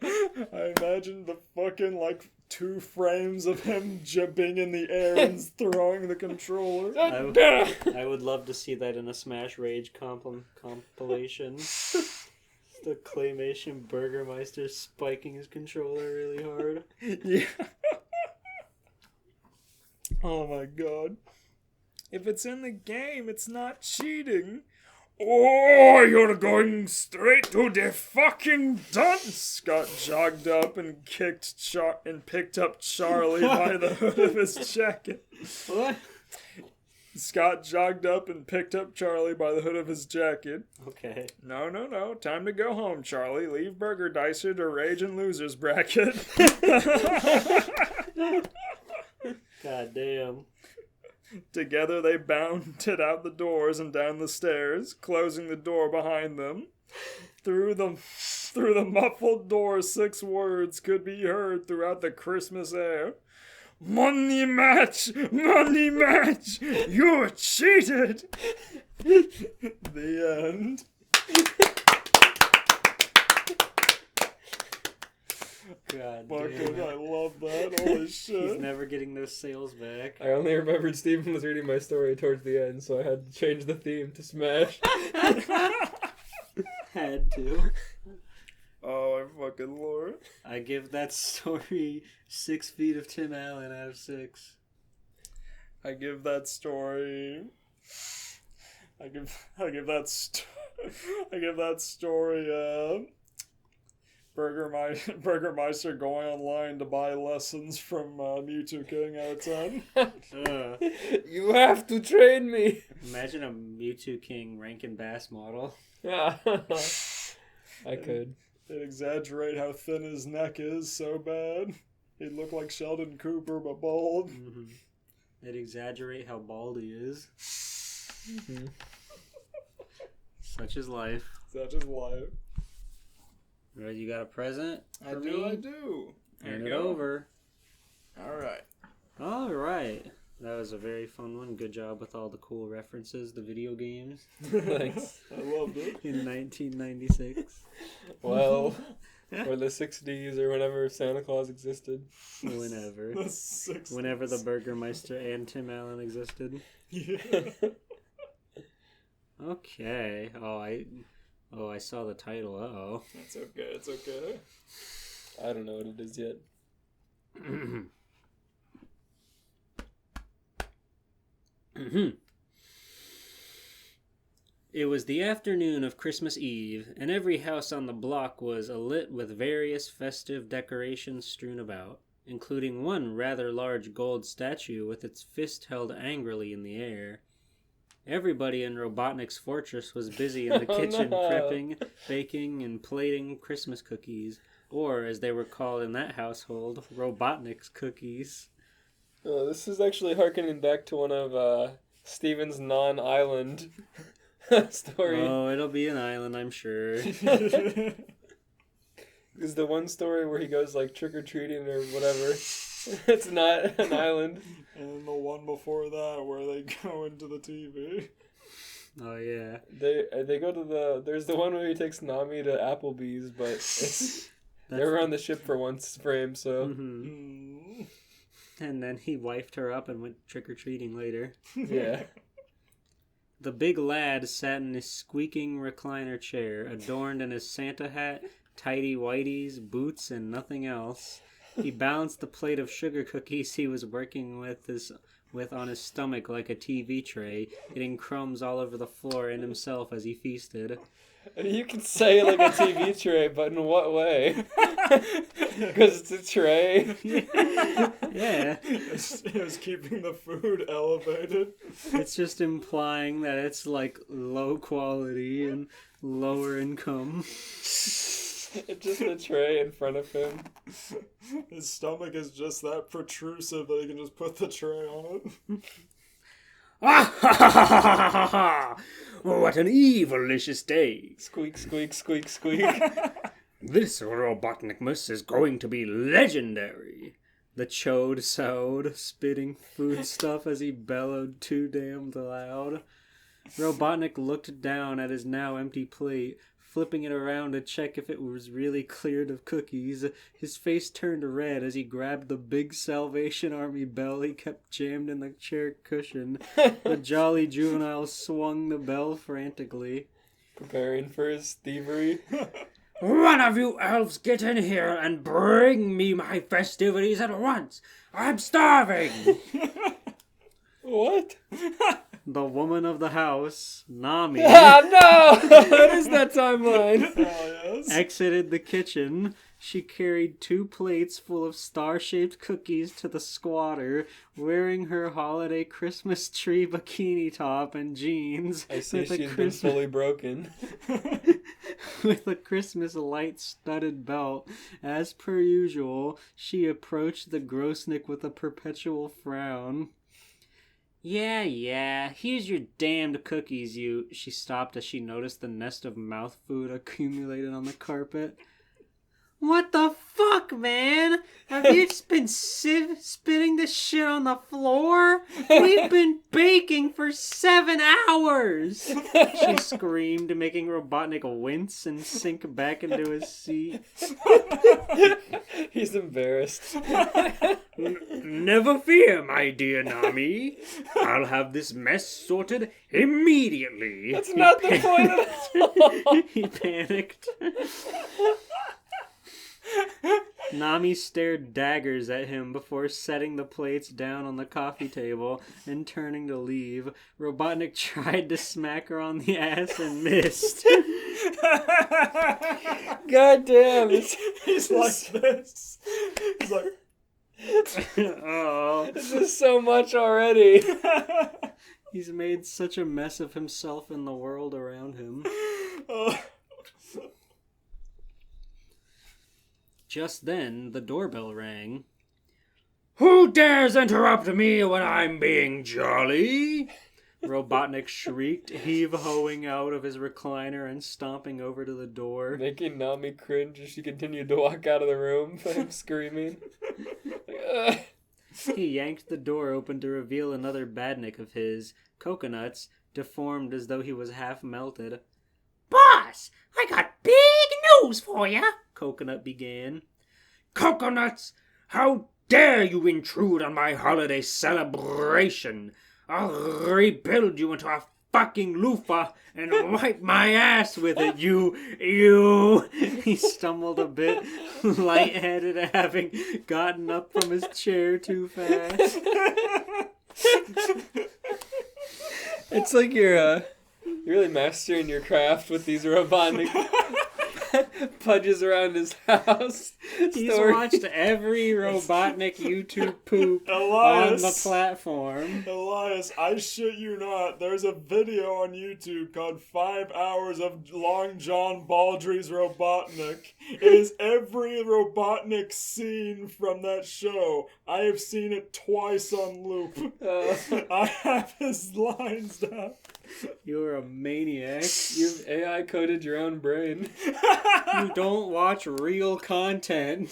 I imagine the fucking, 2 frames of him being in the air and throwing the controller. I would love to see that in a Smash Rage compilation. The claymation Burgermeister spiking his controller really hard. Yeah. Oh my god. If it's in the game, it's not cheating. Oh, you're going straight to the fucking dunce! Scott jogged up and picked up Charlie by the hood of his jacket. What? Scott jogged up and picked up Charlie by the hood of his jacket. Okay. No. Time to go home, Charlie. Leave Burger Dicer to Rage and Losers bracket. God damn. Together they bounded out the doors and down the stairs, closing the door behind them. Through the muffled door, 6 words could be heard throughout the Christmas air. Money match! Money match! You cheated! The end. God Fucking, damn. I love that. Holy shit. He's never getting those sales back. I only remembered Steven was reading my story towards the end, so I had to change the theme to Smash. Had to. Oh, my fucking lord. I give that story 6 feet of Tim Allen out of 6. I give that story. I give that story. Burgermeister going online to buy lessons from Mewtwo King out of 10. You have to train me. Imagine a Mewtwo King Rankin Bass model. Yeah. I could. They'd exaggerate how thin his neck is so bad. He'd look like Sheldon Cooper, but bald. Mm-hmm. They'd exaggerate how bald he is. Mm-hmm. Such is life. Such is life. Right, you got a present? I for do. me? There Turn you it go. over. Alright. All right. That was a very fun one. Good job with all the cool references, the video games Thanks. I loved it. in 1996. Well, or the 60s or whenever Santa Claus existed. Whenever. The 60s. Whenever the Burgermeister and Tim Allen existed. Yeah. Okay. Oh, I saw the title. Uh-oh. It's okay. It's okay. I don't know what it is yet. It was the afternoon of Christmas Eve, and every house on the block was alit with various festive decorations strewn about, including one rather large gold statue with its fist held angrily in the air. Everybody in Robotnik's fortress was busy in the Oh, kitchen no. prepping, baking, and plating Christmas cookies, or as they were called in that household, Robotnik's cookies. Oh, this is actually harkening back to one of Steven's non-island story. Oh, it'll be an island, I'm sure. Is the one story where he goes like trick-or-treating or whatever. It's not an island. And the one before that where they go into the TV. Oh, yeah. They go to there's the one where he takes Nami to Applebee's, but it's they were on the ship for one frame, so Mm-hmm. And then he wifed her up and went trick-or-treating later. yeah. The big lad sat in his squeaking recliner chair, adorned in his Santa hat, tidy whities, boots, and nothing else. He balanced the plate of sugar cookies he was working with on his stomach like a TV tray, getting crumbs all over the floor and himself as he feasted. You can say like a TV tray, but in what way? Because it's a tray. Yeah. It was keeping the food elevated. It's just implying that it's like low quality and lower income. It's just a tray in front of him. His stomach is just that protrusive that he can just put the tray on it. What an evilicious day. Squeak, squeak, squeak, squeak. This Robotnikmus is going to be legendary. The chode sowed, spitting foodstuff as he bellowed too damned loud. Robotnik looked down at his now empty plate, flipping it around to check if it was really cleared of cookies. His face turned red as he grabbed the big Salvation Army bell he kept jammed in the chair cushion. The jolly juvenile swung the bell frantically. Preparing for his thievery. One of you elves get in here and bring me my festivities at once. I'm starving. What? The woman of the house, Nami, Ah, no! What is that timeline? Oh, yes. exited the kitchen. She carried 2 plates full of star-shaped cookies to the squatter, wearing her holiday Christmas tree bikini top and jeans I see with a she's been Christmas fully broken. with a Christmas light studded belt. As per usual, she approached the Grossnick with a perpetual frown. Yeah, here's your damned cookies, you... She stopped as she noticed the nest of mouth food accumulated on the carpet. What the fuck, man? Have you just been spitting this shit on the floor? We've been baking for 7 hours! She screamed, making Robotnik wince and sink back into his seat. He's embarrassed. Never fear, my dear Nami. I'll have this mess sorted immediately. That's not the point at all. He panicked. Nami stared daggers at him before setting the plates down on the coffee table and turning to leave. Robotnik tried to smack her on the ass and missed. God damn. He's like this. He's like, Oh, This is so much already. he's made such a mess of himself and the world around him. Just then, the doorbell rang. Who dares interrupt me when I'm being jolly? Robotnik shrieked, heave-hoing out of his recliner and stomping over to the door. Making Nami cringe as she continued to walk out of the room, screaming. Ugh. He yanked the door open to reveal another badnik of his, Coconuts, deformed as though he was half melted. Boss, I got big news for ya. Coconut began. Coconuts, how dare you intrude on my holiday celebration? I'll rebuild you into a fucking loofah and wipe my ass with it, you. He stumbled a bit, lightheaded, having gotten up from his chair too fast. It's like you're really mastering your craft with these Robotnik pudges around his house. He's watched every Robotnik YouTube poop on the platform. Elias, I shit you not. There's a video on YouTube called 5 Hours of Long John Baldry's Robotnik. It is every Robotnik scene from that show. I have seen it twice on loop. I have his lines down. You're a maniac. You've AI coded your own brain. You don't watch real content.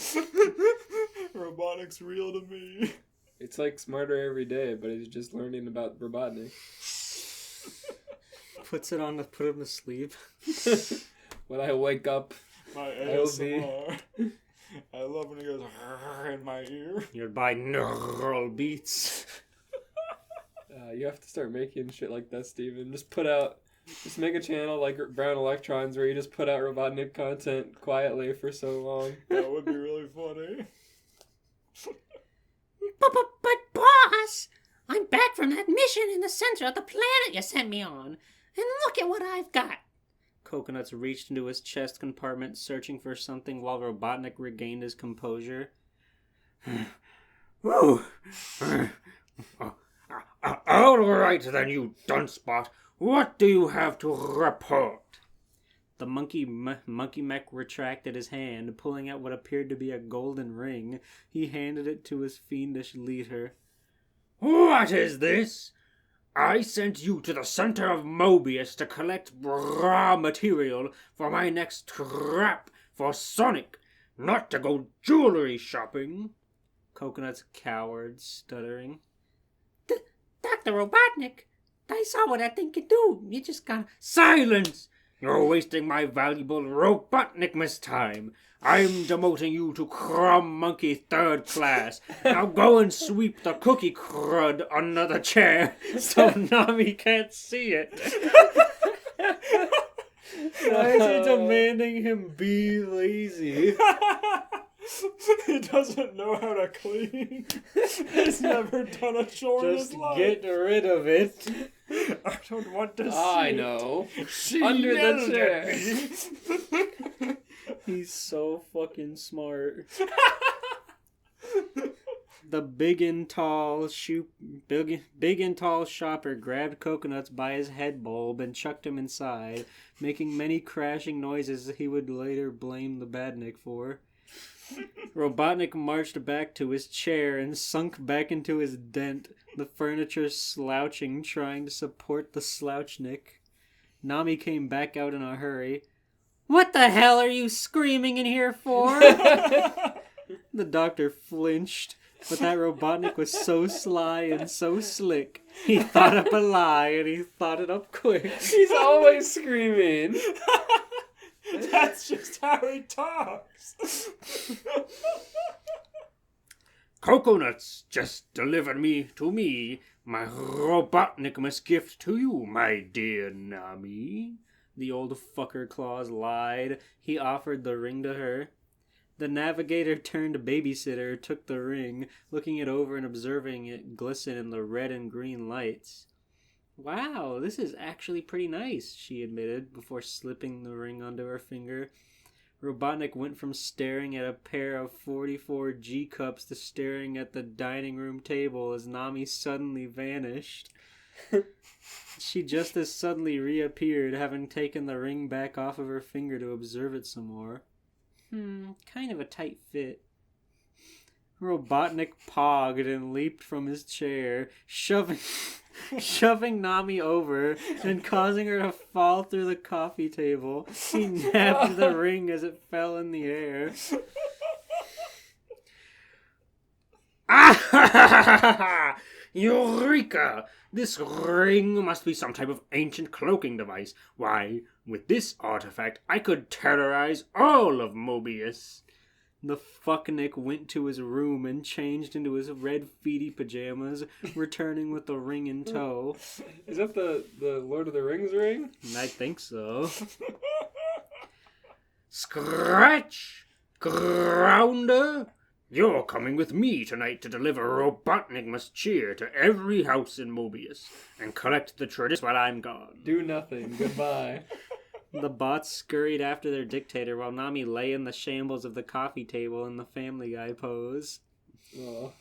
Robotnik's real to me. It's like Smarter Every Day, but he's just learning about Robotnik. Puts it on to put him to sleep. When I wake up, My I'll be- ASMR. I love when he goes in my ear. Your binaural beats. you have to start making shit like that, Steven. Just make a channel like Brown Electrons where you just put out Robotnik content quietly for so long. That would be really funny. But boss, I'm back from that mission in the center of the planet you sent me on. And look at what I've got. Coconuts reached into his chest compartment, searching for something while Robotnik regained his composure. All right then, you dunspot. What do you have to report? The monkey mech retracted his hand, pulling out what appeared to be a golden ring. He handed it to his fiendish leader. What is this? I sent you to the center of Mobius to collect raw material for my next trap for Sonic, not to go jewelry shopping. Coconuts cowered, stuttering. Dr. Robotnik, I saw what that thing could do. You just gotta... Silence! You're wasting my valuable Robotnikmas time. I'm demoting you to Crumb Monkey 3rd class. Now go and sweep the cookie crud under the chair so Nami can't see it. Why is he demanding him be lazy? He doesn't know how to clean. He's never done a chore in Just his life. get rid of it. I don't want to see I know. She Under the yelled chair. at me. He's so fucking smart. The big and tall shopper grabbed Coconuts by his head bulb and chucked him inside, making many crashing noises he would later blame the badnik for. Robotnik marched back to his chair and sunk back into his dent, the furniture slouching, trying to support the slouchnik. Nami came back out in a hurry. "What the hell are you screaming in here for?" The doctor flinched, but that Robotnik was so sly and so slick. He thought up a lie, and he thought it up quick. He's always screaming. That's just how he talks. Coconuts just delivered to me my Robotnikmas gift to you, my dear Nami. The old fucker Claus lied. He offered the ring to her. The navigator turned babysitter took the ring, looking it over and observing it glisten in the red and green lights. "Wow, this is actually pretty nice," she admitted, before slipping the ring onto her finger. Robotnik went from staring at a pair of 44 G-cups to staring at the dining room table as Nami suddenly vanished. She just as suddenly reappeared, having taken the ring back off of her finger to observe it some more. Kind of a tight fit. Robotnik pogged and leaped from his chair, shoving Nami over and causing her to fall through the coffee table. He nabbed the ring as it fell in the air. Ah! Eureka! This ring must be some type of ancient cloaking device. Why, with this artifact, I could terrorize all of Mobius. The fucknick went to his room and changed into his red feety pajamas, returning with the ring in tow. Is that the Lord of the Rings ring? I think so. Scratch! Grounder! You're coming with me tonight to deliver Robotnik Must Cheer to every house in Mobius and collect the tradition while I'm gone. Do nothing. Goodbye. The bots scurried after their dictator while Nami lay in the shambles of the coffee table in the Family Guy pose. Oh.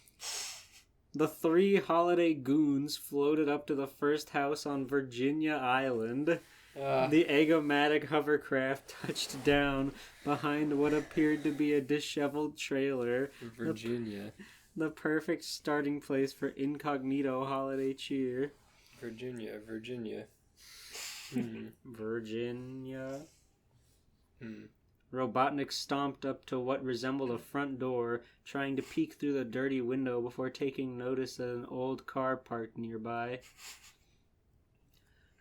The 3 holiday goons floated up to the first house on Virginia Island. The Egomatic hovercraft touched down behind what appeared to be a disheveled trailer. Virginia. The perfect starting place for incognito holiday cheer. Virginia. Virginia. Robotnik stomped up to what resembled a front door, trying to peek through the dirty window before taking notice that an old car parked nearby.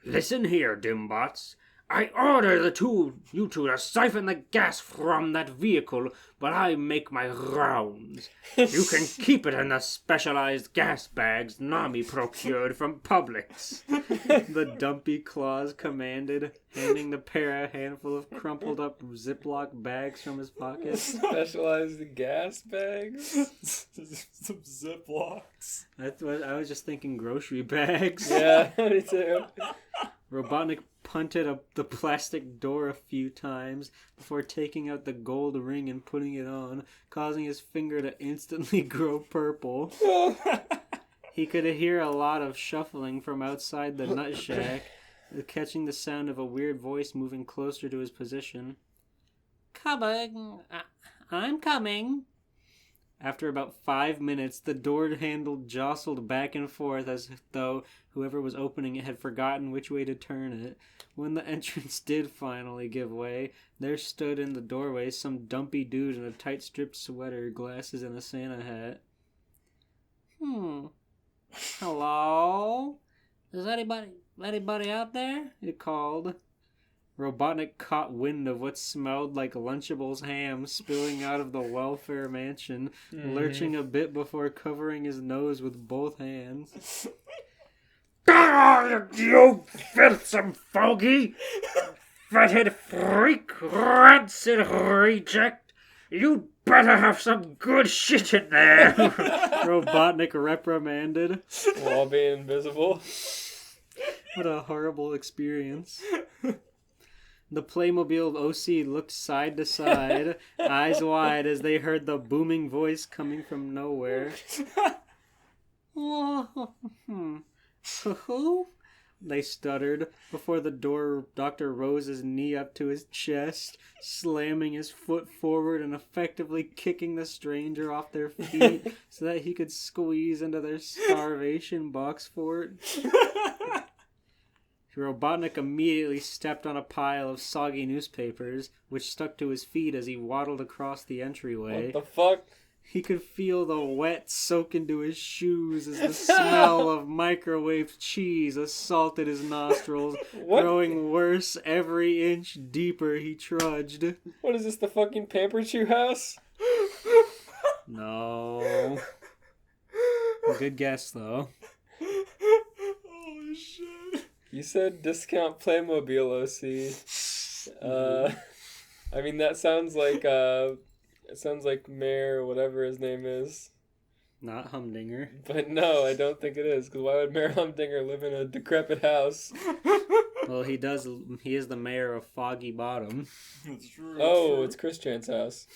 Listen here, dimbots. I order you two to siphon the gas from that vehicle while I make my rounds. You can keep it in the specialized gas bags Nami procured from Publix. The dumpy claws commanded, handing the pair a handful of crumpled up Ziploc bags from his pocket. Specialized gas bags? Some Ziplocs. That's what I was just thinking, grocery bags. Yeah, me too. Robotnik punted up the plastic door a few times before taking out the gold ring and putting it on, causing his finger to instantly grow purple. He could hear a lot of shuffling from outside the nut shack, catching the sound of a weird voice moving closer to his position. Coming. I'm coming. After about 5 minutes, the door handle jostled back and forth as though whoever was opening it had forgotten which way to turn it. When the entrance did finally give way, there stood in the doorway some dumpy dude in a tight striped sweater, glasses, and a Santa hat. Hello? Is anybody out there? It called. Robotnik caught wind of what smelled like Lunchable's ham spilling out of the welfare mansion, lurching a bit before covering his nose with both hands. You filthsome fogey! Fetid freak! Rancid reject! You'd better have some good shit in there! Robotnik reprimanded. While being invisible. What a horrible experience. The Playmobil OC looked side to side, eyes wide, as they heard the booming voice coming from nowhere. Who? They stuttered before the door. Dr. rose his knee up to his chest, slamming his foot forward and effectively kicking the stranger off their feet so that he could squeeze into their starvation box fort. Robotnik immediately stepped on a pile of soggy newspapers, which stuck to his feet as he waddled across the entryway. What the fuck? He could feel the wet soak into his shoes as the smell of microwaved cheese assaulted his nostrils, growing worse every inch deeper he trudged. What is this, the fucking Pamper Chew house? No. Good guess, though. Holy shit. You said discount Playmobil OC. I mean, that sounds like, it sounds like Mayor, whatever his name is. Not Humdinger. But no, I don't think it is, because why would Mayor Humdinger live in a decrepit house? Well, he does. He is the mayor of Foggy Bottom. That's true. Oh, it's Chris Chan's house.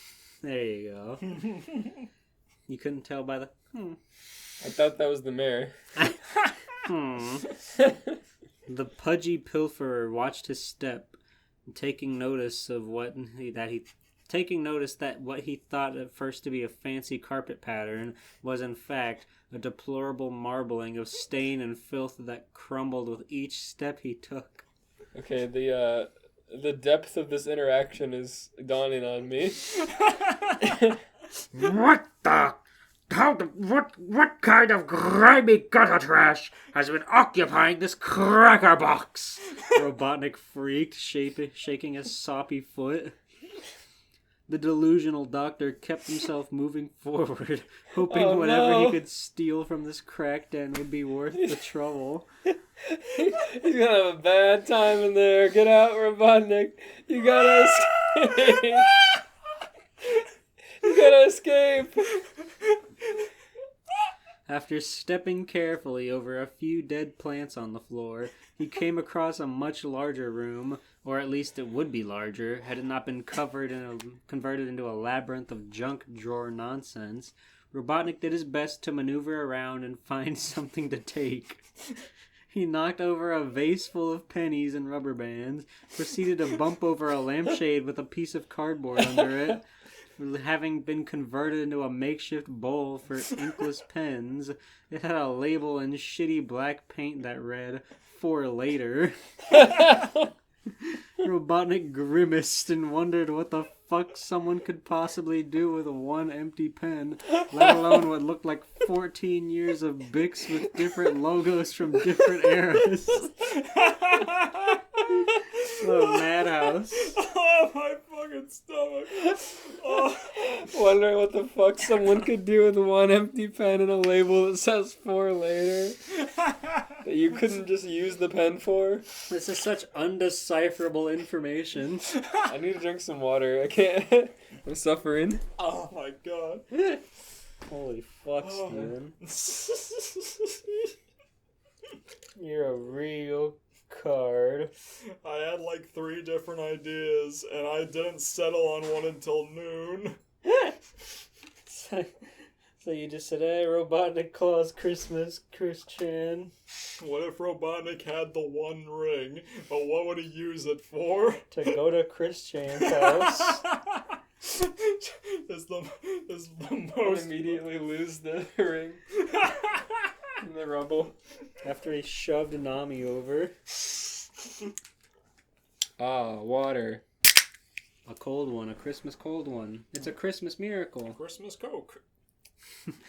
There you go. You couldn't tell by the... I thought that was the mayor. The pudgy pilferer watched his step, taking notice of what he taking notice that what he thought at first to be a fancy carpet pattern was in fact a deplorable marbling of stain and filth that crumbled with each step he took. Okay, the depth of this interaction is dawning on me. What the? What kind of grimy gutter trash has been occupying this cracker box? Robotnik freaked, shaking his soppy foot. The delusional doctor kept himself moving forward, hoping whatever he could steal from this crack den would be worth the trouble. He's gonna have a bad time in there. Get out, Robotnik. You gotta escape. You gotta escape. After stepping carefully over a few dead plants on the floor, he came across a much larger room, or at least it would be larger had it not been converted into a labyrinth of junk drawer nonsense. Robotnik did his best to maneuver around and find something to take. He knocked over a vase full of pennies and rubber bands, proceeded to bump over a lampshade with a piece of cardboard under it. Having been converted into a makeshift bowl for inkless pens, it had a label in shitty black paint that read, "For later." Robotnik grimaced and wondered what the fuck someone could possibly do with one empty pen, let alone what looked like 14 years of Bics with different logos from different eras. The madhouse. Oh, my fucking stomach. Oh. Wondering what the fuck someone could do with one empty pen and a label that says "For later" that you couldn't just use the pen for. This is such undecipherable information. I need to drink some water. I can't. I'm suffering. Oh my god. Holy fuck, Steven. You're a real card. I had like 3 different ideas, and I didn't settle on one until noon. So you just said, "Hey, Robotnik Claus Christmas, Christian." What if Robotnik had the one ring, but what would he use it for? To go to Christian's house. is the I'll most immediately lose the ring in the rubble. After he shoved Nami over. Water. A cold one, a Christmas cold one. It's a Christmas miracle. Christmas Coke.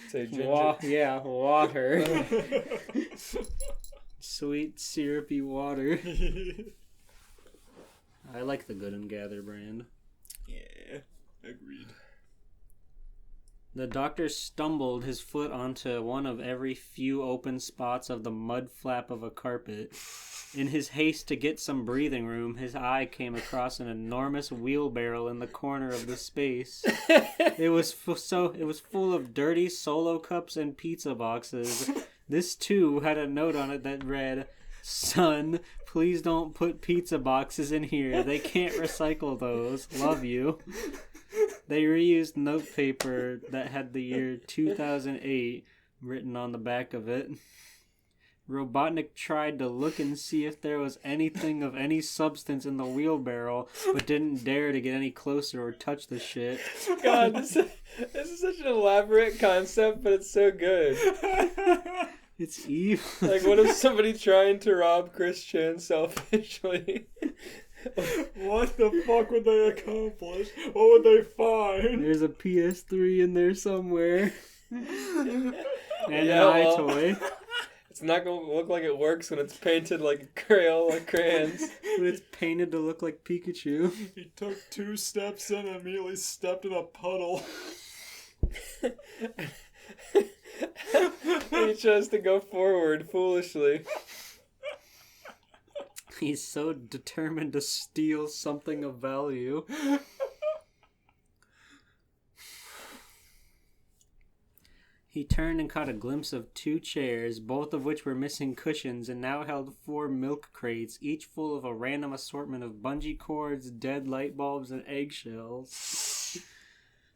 Say ginger. Water. Sweet, syrupy water. I like the Good and Gather brand. Yeah, agreed. The doctor stumbled his foot onto one of every few open spots of the mud flap of a carpet. In his haste to get some breathing room, his eye came across an enormous wheelbarrow in the corner of the space. It was full of dirty Solo cups and pizza boxes. This too had a note on it that read, "Son, please don't put pizza boxes in here. They can't recycle those. Love you." They reused notepaper that had the year 2008 written on the back of it. Robotnik tried to look and see if there was anything of any substance in the wheelbarrow, but didn't dare to get any closer or touch the shit. God, this is such an elaborate concept, but it's so good. It's evil. Like, what if somebody trying to rob Christian selfishly? What the fuck would they accomplish? What would they find? There's a PS3 in there somewhere. And an iToy. It's not going to look like it works when it's painted like Crayola crayons. But it's painted to look like Pikachu. He took 2 steps in and immediately stepped in a puddle. He chose to go forward foolishly. He's so determined to steal something of value. He turned and caught a glimpse of 2 chairs, both of which were missing cushions, and now held 4 milk crates, each full of a random assortment of bungee cords, dead light bulbs, and eggshells.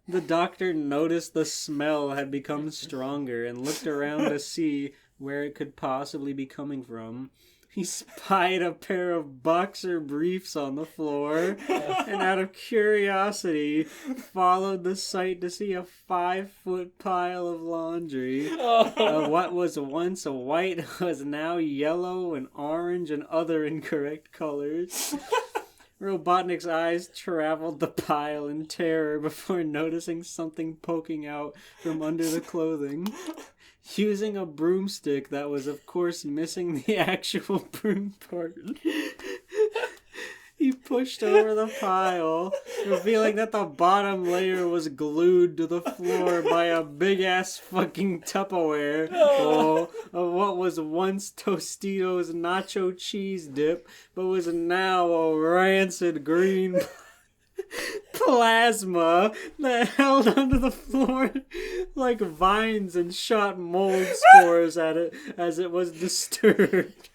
The doctor noticed the smell had become stronger and looked around to see where it could possibly be coming from. he spied a pair of boxer briefs on the floor, and out of curiosity, followed the sight to see a 5-foot pile of laundry. What was once white was now yellow and orange and other incorrect colors. Robotnik's eyes traveled the pile in terror before noticing something poking out from under the clothing. Using a broomstick that was, of course, missing the actual broom part, he pushed over the pile, revealing that the bottom layer was glued to the floor by a big-ass fucking Tupperware of what was once Tostitos nacho cheese dip, but was now a rancid green plasma that held onto the floor like vines and shot mold spores at it as it was disturbed.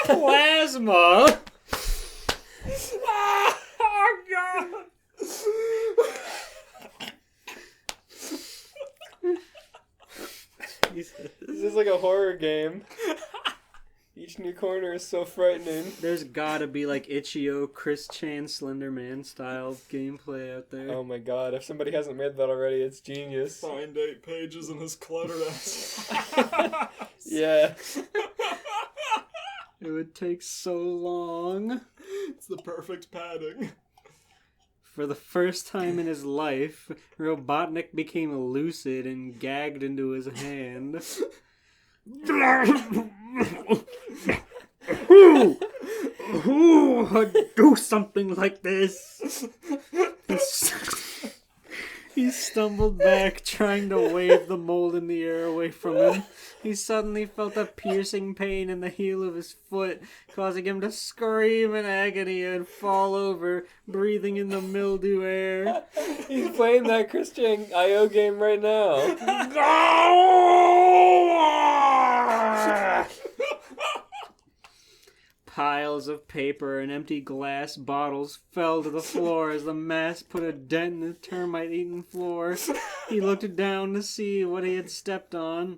Plasma? Oh, God! This is like a horror game. Each new corner is so frightening. There's gotta be like Itch.io, Chris Chan, Slender Man style gameplay out there. Oh my god, if somebody hasn't made that already, it's genius. Find 8 pages in his cluttered ass. Yeah. It would take so long. It's the perfect padding. For the first time in his life, Robotnik became lucid and gagged into his hand. Who would do something like this? He stumbled back, trying to wave the mold in the air away from him. He suddenly felt a piercing pain in the heel of his foot, causing him to scream in agony and fall over, breathing in the mildew air. He's playing that Christian IO game right now. Piles of paper and empty glass bottles fell to the floor as the mass put a dent in the termite-eaten floor. He looked down to see what he had stepped on.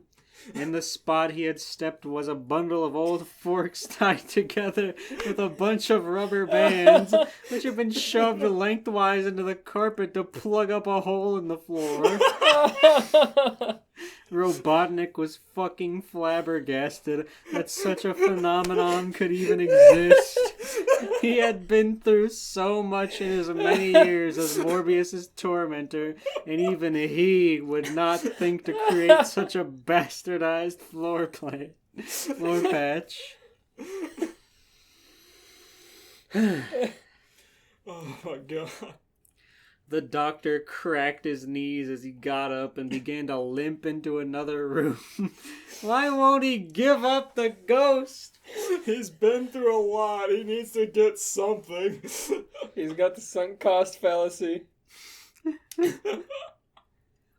In the spot he had stepped was a bundle of old forks tied together with a bunch of rubber bands, which had been shoved lengthwise into the carpet to plug up a hole in the floor. Robotnik was fucking flabbergasted that such a phenomenon could even exist. He had been through so much in his many years as Morbius's tormentor, and even he would not think to create such a bastardized floor patch. Oh my god. The doctor cracked his knees as he got up and began to limp into another room. Why won't he give up the ghost? He's been through a lot. He needs to get something. He's got the sunk cost fallacy.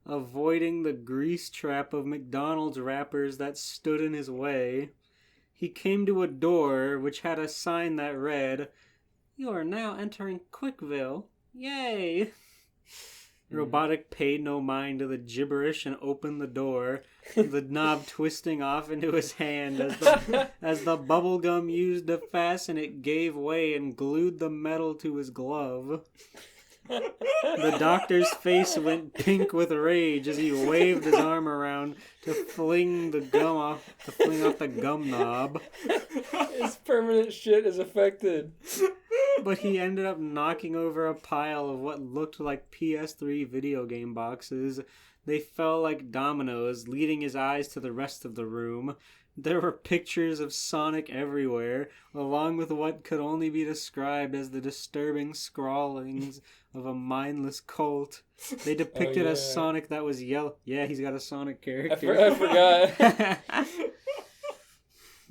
Avoiding the grease trap of McDonald's wrappers that stood in his way, he came to a door which had a sign that read, "You are now entering Quickville. Yay!" Robotic paid no mind to the gibberish and opened the door, the knob twisting off into his hand as the bubble gum used to fasten it gave way and glued the metal to his glove. The doctor's face went pink with rage as he waved his arm around to fling off the gum knob. His permanent shit is affected. But he ended up knocking over a pile of what looked like PS3 video game boxes. They fell like dominoes, leading his eyes to the rest of the room. There were pictures of Sonic everywhere, along with what could only be described as the disturbing scrawlings of a mindless cult. They depicted a Sonic that was yellow. Yeah, he's got a Sonic character. I forgot.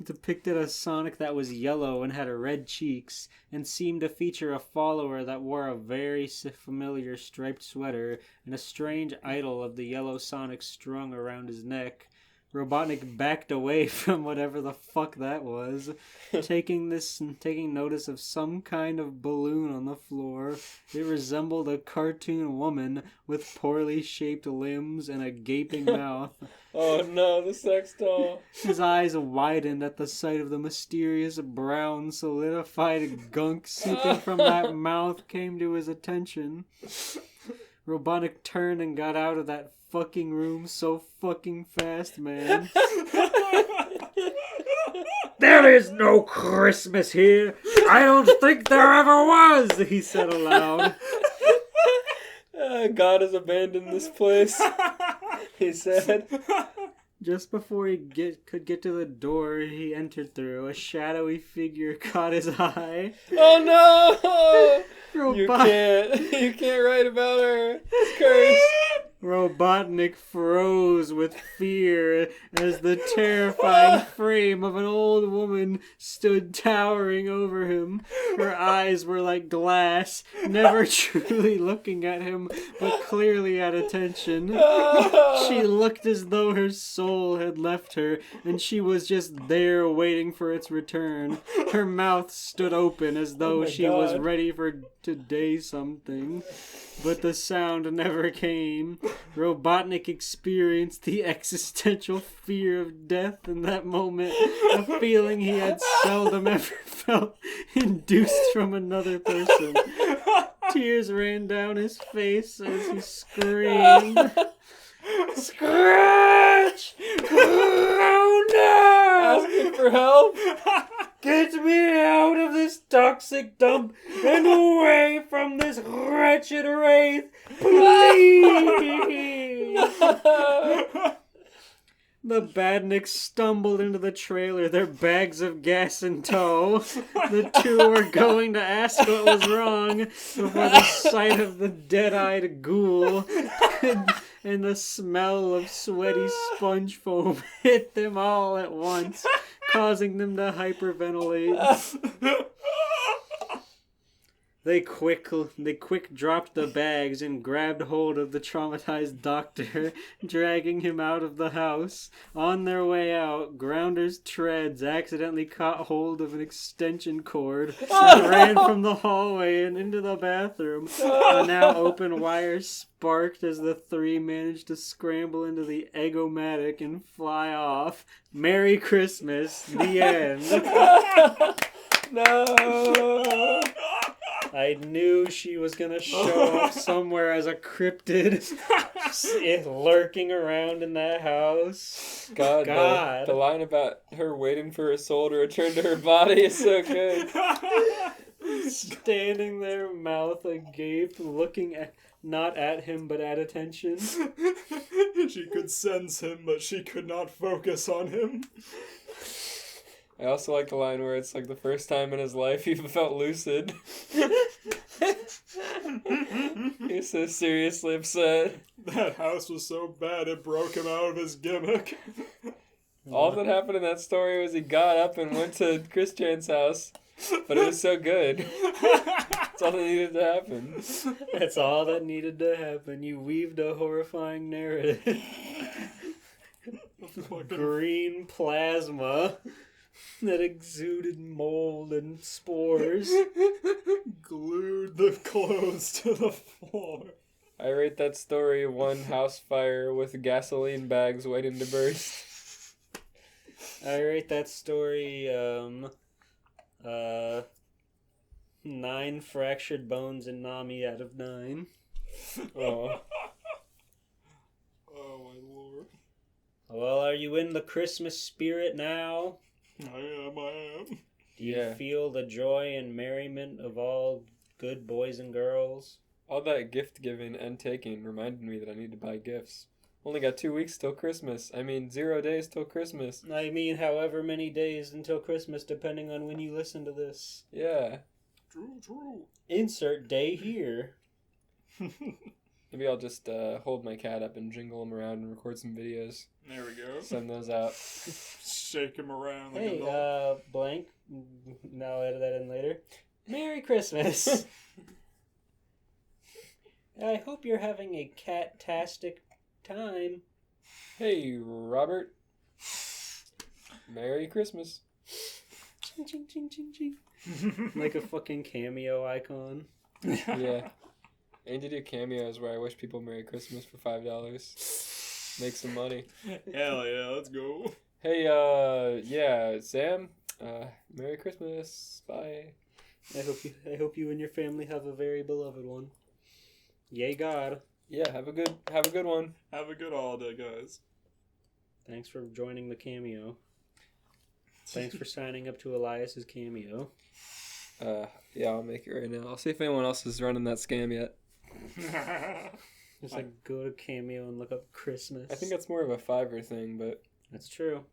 Depicted a Sonic that was yellow and had red cheeks, and seemed to feature a follower that wore a very familiar striped sweater and a strange idol of the yellow Sonic strung around his neck. Robotnik backed away from whatever the fuck that was, taking notice of some kind of balloon on the floor. It resembled a cartoon woman with poorly shaped limbs and a gaping mouth. Oh no, the sex doll. His eyes widened at the sight of the mysterious brown solidified gunk seeping from that mouth came to his attention. Robotnik turned and got out of that fucking room so fucking fast, man. There is no Christmas here. I don't think there ever was, he said aloud. God has abandoned this place, he said. Just before he could get to the door he entered through, a shadowy figure caught his eye. Oh no! You Robot- can't write about her. It's cursed. Robotnik froze with fear as the terrifying frame of an old woman stood towering over him. Her eyes were like glass, never truly looking at him, but clearly at attention. She looked as though her soul had left her, and she was just there waiting for its return. Her mouth stood open as though she was ready to day something. But the sound never came. Robotnik experienced the existential fear of death in that moment, a feeling he had seldom ever felt, induced from another person. Tears ran down his face as he screamed. Scratch! Oh no! Asking for help? Get me out of this toxic dump and away from this wretched wraith, please! The badniks stumbled into the trailer, their bags of gas in tow. The two were going to ask what was wrong before the sight of the dead-eyed ghoul and the smell of sweaty sponge foam hit them all at once, causing them to hyperventilate. They quick dropped the bags and grabbed hold of the traumatized doctor, dragging him out of the house. On their way out, Grounder's treads accidentally caught hold of an extension cord and ran from the hallway and into the bathroom. The now open wire sparked as the three managed to scramble into the Egg-O-Matic and fly off. Merry Christmas, the end. No! I knew she was going to show up somewhere as a cryptid lurking around in that house. God. The line about her waiting for her soul to return to her body is so good. Standing there, mouth agape, looking not at him, but at attention. She could sense him, but she could not focus on him. I also like the line where it's like the first time in his life he felt lucid. He's so seriously upset. That house was so bad it broke him out of his gimmick. All that happened in that story was he got up and went to Chris Chan's house. But it was so good. That's all that needed to happen. That's all that needed to happen. You weaved a horrifying narrative. Green plasma that exuded mold and spores. Glued the clothes to the floor. I rate that story 1 house fire with gasoline bags waiting to burst. I rate that story 9 fractured bones in Nami out of 9. Oh. Oh my lord. Well, are you in the Christmas spirit now? I am. Do you feel the joy and merriment of all good boys and girls? All that gift giving and taking reminded me that I need to buy gifts. Only got 2 weeks till Christmas. 0 days till Christmas. I mean, however many days until Christmas, depending on when you listen to this. Yeah. True. Insert day here. Maybe I'll just hold my cat up and jingle him around and record some videos. There we go. Send those out. Shake him around. Like Hey, blank. I'll edit that in later. Merry Christmas. I hope you're having a cat-tastic time. Hey, Robert. Merry Christmas. Ching, ching, ching, ching, ching. Like a fucking cameo icon. Yeah. I need to do cameos where I wish people Merry Christmas for $5. Make some money. Hell yeah, let's go. Hey, yeah, Sam. Merry Christmas. Bye. I hope you and your family have a very beloved one. Yay God. Yeah, have a good one. Have a good holiday, guys. Thanks for joining the cameo. Thanks for signing up to Elias's cameo. Yeah, I'll make it right now. I'll see if anyone else is running that scam yet. Just like go to Cameo and look up Christmas. I think that's more of a Fiverr thing, but that's true.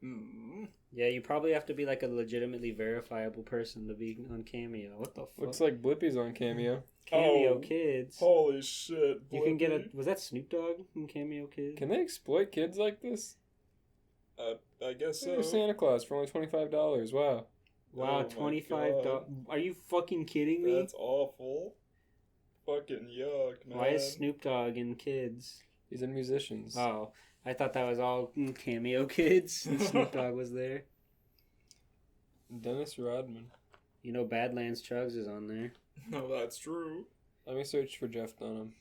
Yeah, you probably have to be like a legitimately verifiable person to be on Cameo. What the fuck? looks like Blippi's on Cameo. Cameo Oh, Kids. Holy shit. You can get Blippi. was that Snoop Dogg in Cameo Kids? Can they exploit kids like this? I guess so. There's Santa Claus for only $25. Wow. Wow, Oh my $25. God. Are you fucking kidding me? That's awful. Fucking yuck, man. Why is Snoop Dogg in Kids? He's in Musicians. Oh, I thought that was all Cameo Kids. And Snoop Dogg was there. Dennis Rodman. You know, Badlands Chugs is on there. No, that's true. Let me search for Jeff Dunham.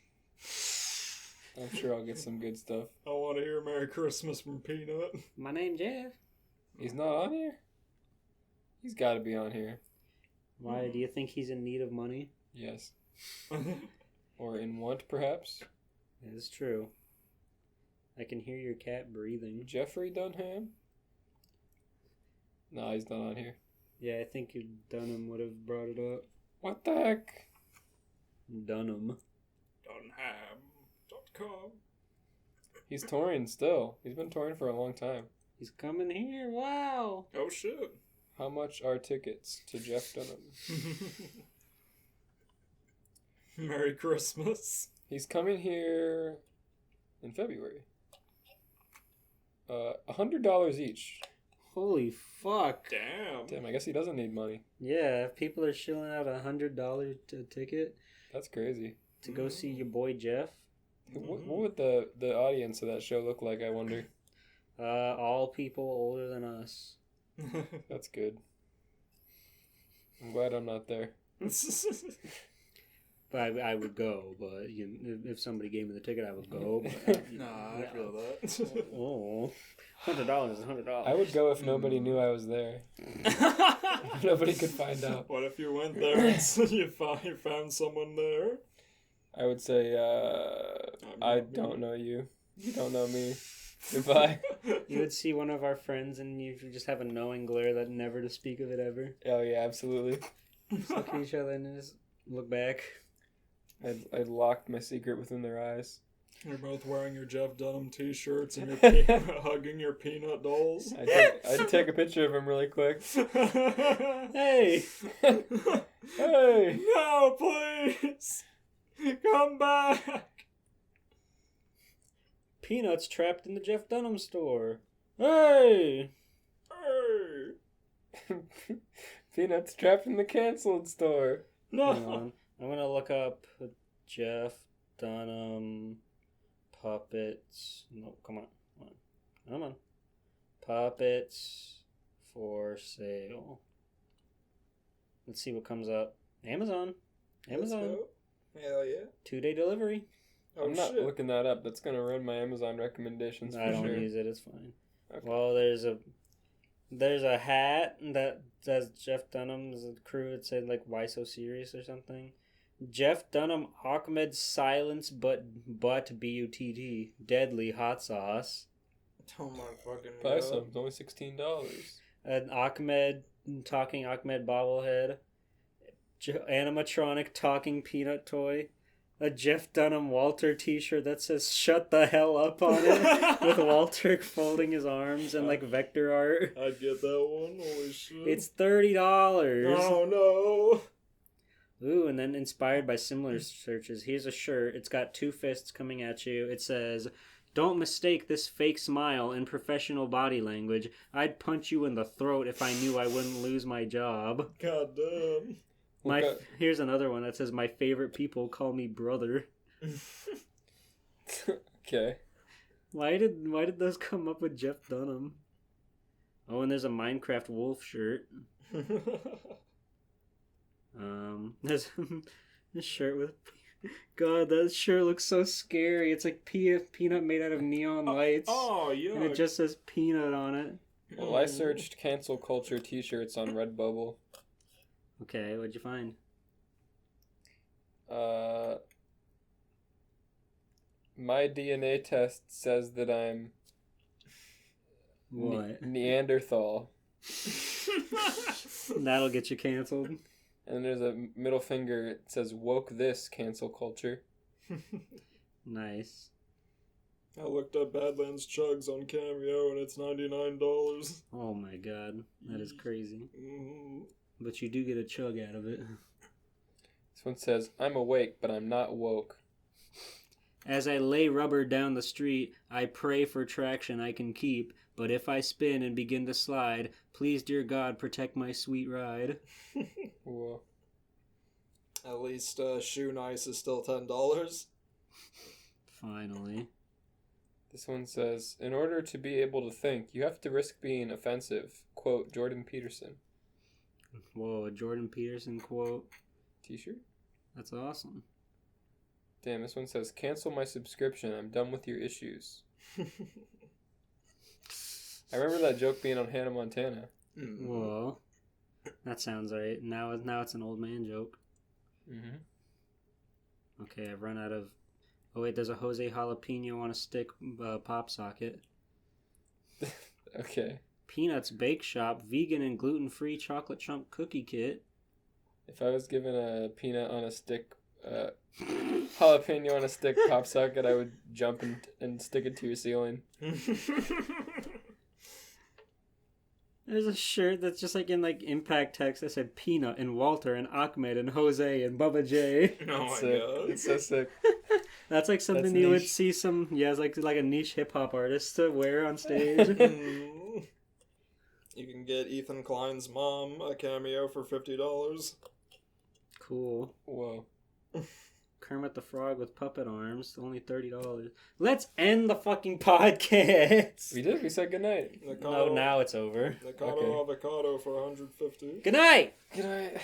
I'm sure I'll get some good stuff. I want to hear Merry Christmas from Peanut. My name Jeff. He's not on here? He's got to be on here. Why do you think he's in need of money? Yes. Or in want, perhaps? It's true. I can hear your cat breathing. Jeffrey Dunham? No, he's not on here. Yeah, I think Dunham would have brought it up. What the heck? Dunham. Dunham.com. He's touring still. He's been touring for a long time. He's coming here. Wow. Oh shit. How much are tickets to Jeff Dunham? Merry Christmas. He's coming here in February. $100 each. Holy fuck. Damn. Damn, I guess he doesn't need money. Yeah, if people are shilling out $100 ticket That's crazy. to go see your boy Jeff. What would the audience of that show look like, I wonder? All people older than us. That's good. I'm glad I'm not there. But I would go, but if somebody gave me the ticket, I would go. But, Nah, I feel that. Oh, $100 is $100. I would go if nobody knew I was there. Nobody could find out. What if you went there and you found someone there? I would say, I don't know you. You don't know me. Goodbye. You would see one of our friends and you just have a knowing glare that never to speak of it ever. Oh, yeah, absolutely. Just look at each other and just look back. I'd locked my secret within their eyes. You're both wearing your Jeff Dunham t-shirts and hugging your peanut dolls. I'd take a picture of him really quick. Hey! Hey! No, please! Come back! Peanuts trapped in the Jeff Dunham store. Hey! Hey! Peanuts trapped in the canceled store. Hang No! on. I'm gonna look up Jeff Dunham puppets. No, come on. Come on. Puppets for sale. Let's see what comes up. Amazon. Amazon. Hell yeah. 2-day delivery. Oh, I'm not shit. looking that up. That's gonna ruin my Amazon recommendations for I don't sure. use it. It's fine. Okay. Well, there's a hat that says Jeff Dunham's crew. It said like "Why so serious" or something. Jeff Dunham Ahmed Silence but BUTT Deadly Hot Sauce. Oh my fucking Buy God. some. It's only $16. An talking Ahmed bobblehead. Animatronic talking peanut toy. A Jeff Dunham Walter t-shirt that says "Shut the hell up" on it with Walter folding his arms and like vector art. I'd get that one. Holy shit. It's $30. Oh no. Ooh, and then inspired by similar searches, here's a shirt. It's got 2 fists coming at you. It says, "Don't mistake this fake smile in professional body language. I'd punch you in the throat if I knew I wouldn't lose my job." God damn. Here's another one that says, "My favorite people call me brother." Okay. Why did those come up with Jeff Dunham? Oh, and there's a Minecraft wolf shirt. There's this shirt with. God, that shirt looks so scary. It's like peanut made out of neon lights. Oh, yeah. And it just says peanut on it. Well, I searched cancel culture t-shirts on Redbubble. Okay, what'd you find? My DNA test says that I'm What? Neanderthal. That'll get you canceled. And there's a middle finger. It says woke this cancel culture. Nice. I looked up Badlands Chugs on Cameo and it's $99. Oh my god, that is crazy. Mm. But you do get a chug out of it. This one says, I'm awake, but I'm not woke. As I lay rubber down the street, I pray for traction I can keep. But if I spin and begin to slide, please, dear God, protect my sweet ride. Whoa. At least Shoe Nice is still $10. Finally. This one says, in order to be able to think, you have to risk being offensive. Quote, Jordan Peterson. Whoa, a Jordan Peterson quote. T-shirt? That's awesome. Damn, this one says, cancel my subscription. I'm done with your issues. I remember that joke being on Hannah Montana. Whoa. That sounds right. Now it's an old man joke. Mm-hmm. Okay, I've run out of... Oh wait, there's a Jose Jalapeno on a stick pop socket. Okay. Peanuts Bake Shop, vegan and gluten-free chocolate chunk cookie kit. If I was given a peanut on a stick, jalapeno on a stick pop socket, I would jump and stick it to your ceiling. There's a shirt that's just like in like impact text that said Peanut and Walter and Ahmed and Jose and Bubba J. Oh my Sick. god. It's so sick. That's like something That's you would niche. see some it's like a niche hip hop artist to wear on stage. You can get Ethan Klein's mom a cameo for $50. Cool. Whoa. Kermit the Frog with puppet arms, only $30. Let's end the fucking podcast. We did. We said goodnight. No, now it's over. Nakado Okay. avocado for $150. Good night. Good night.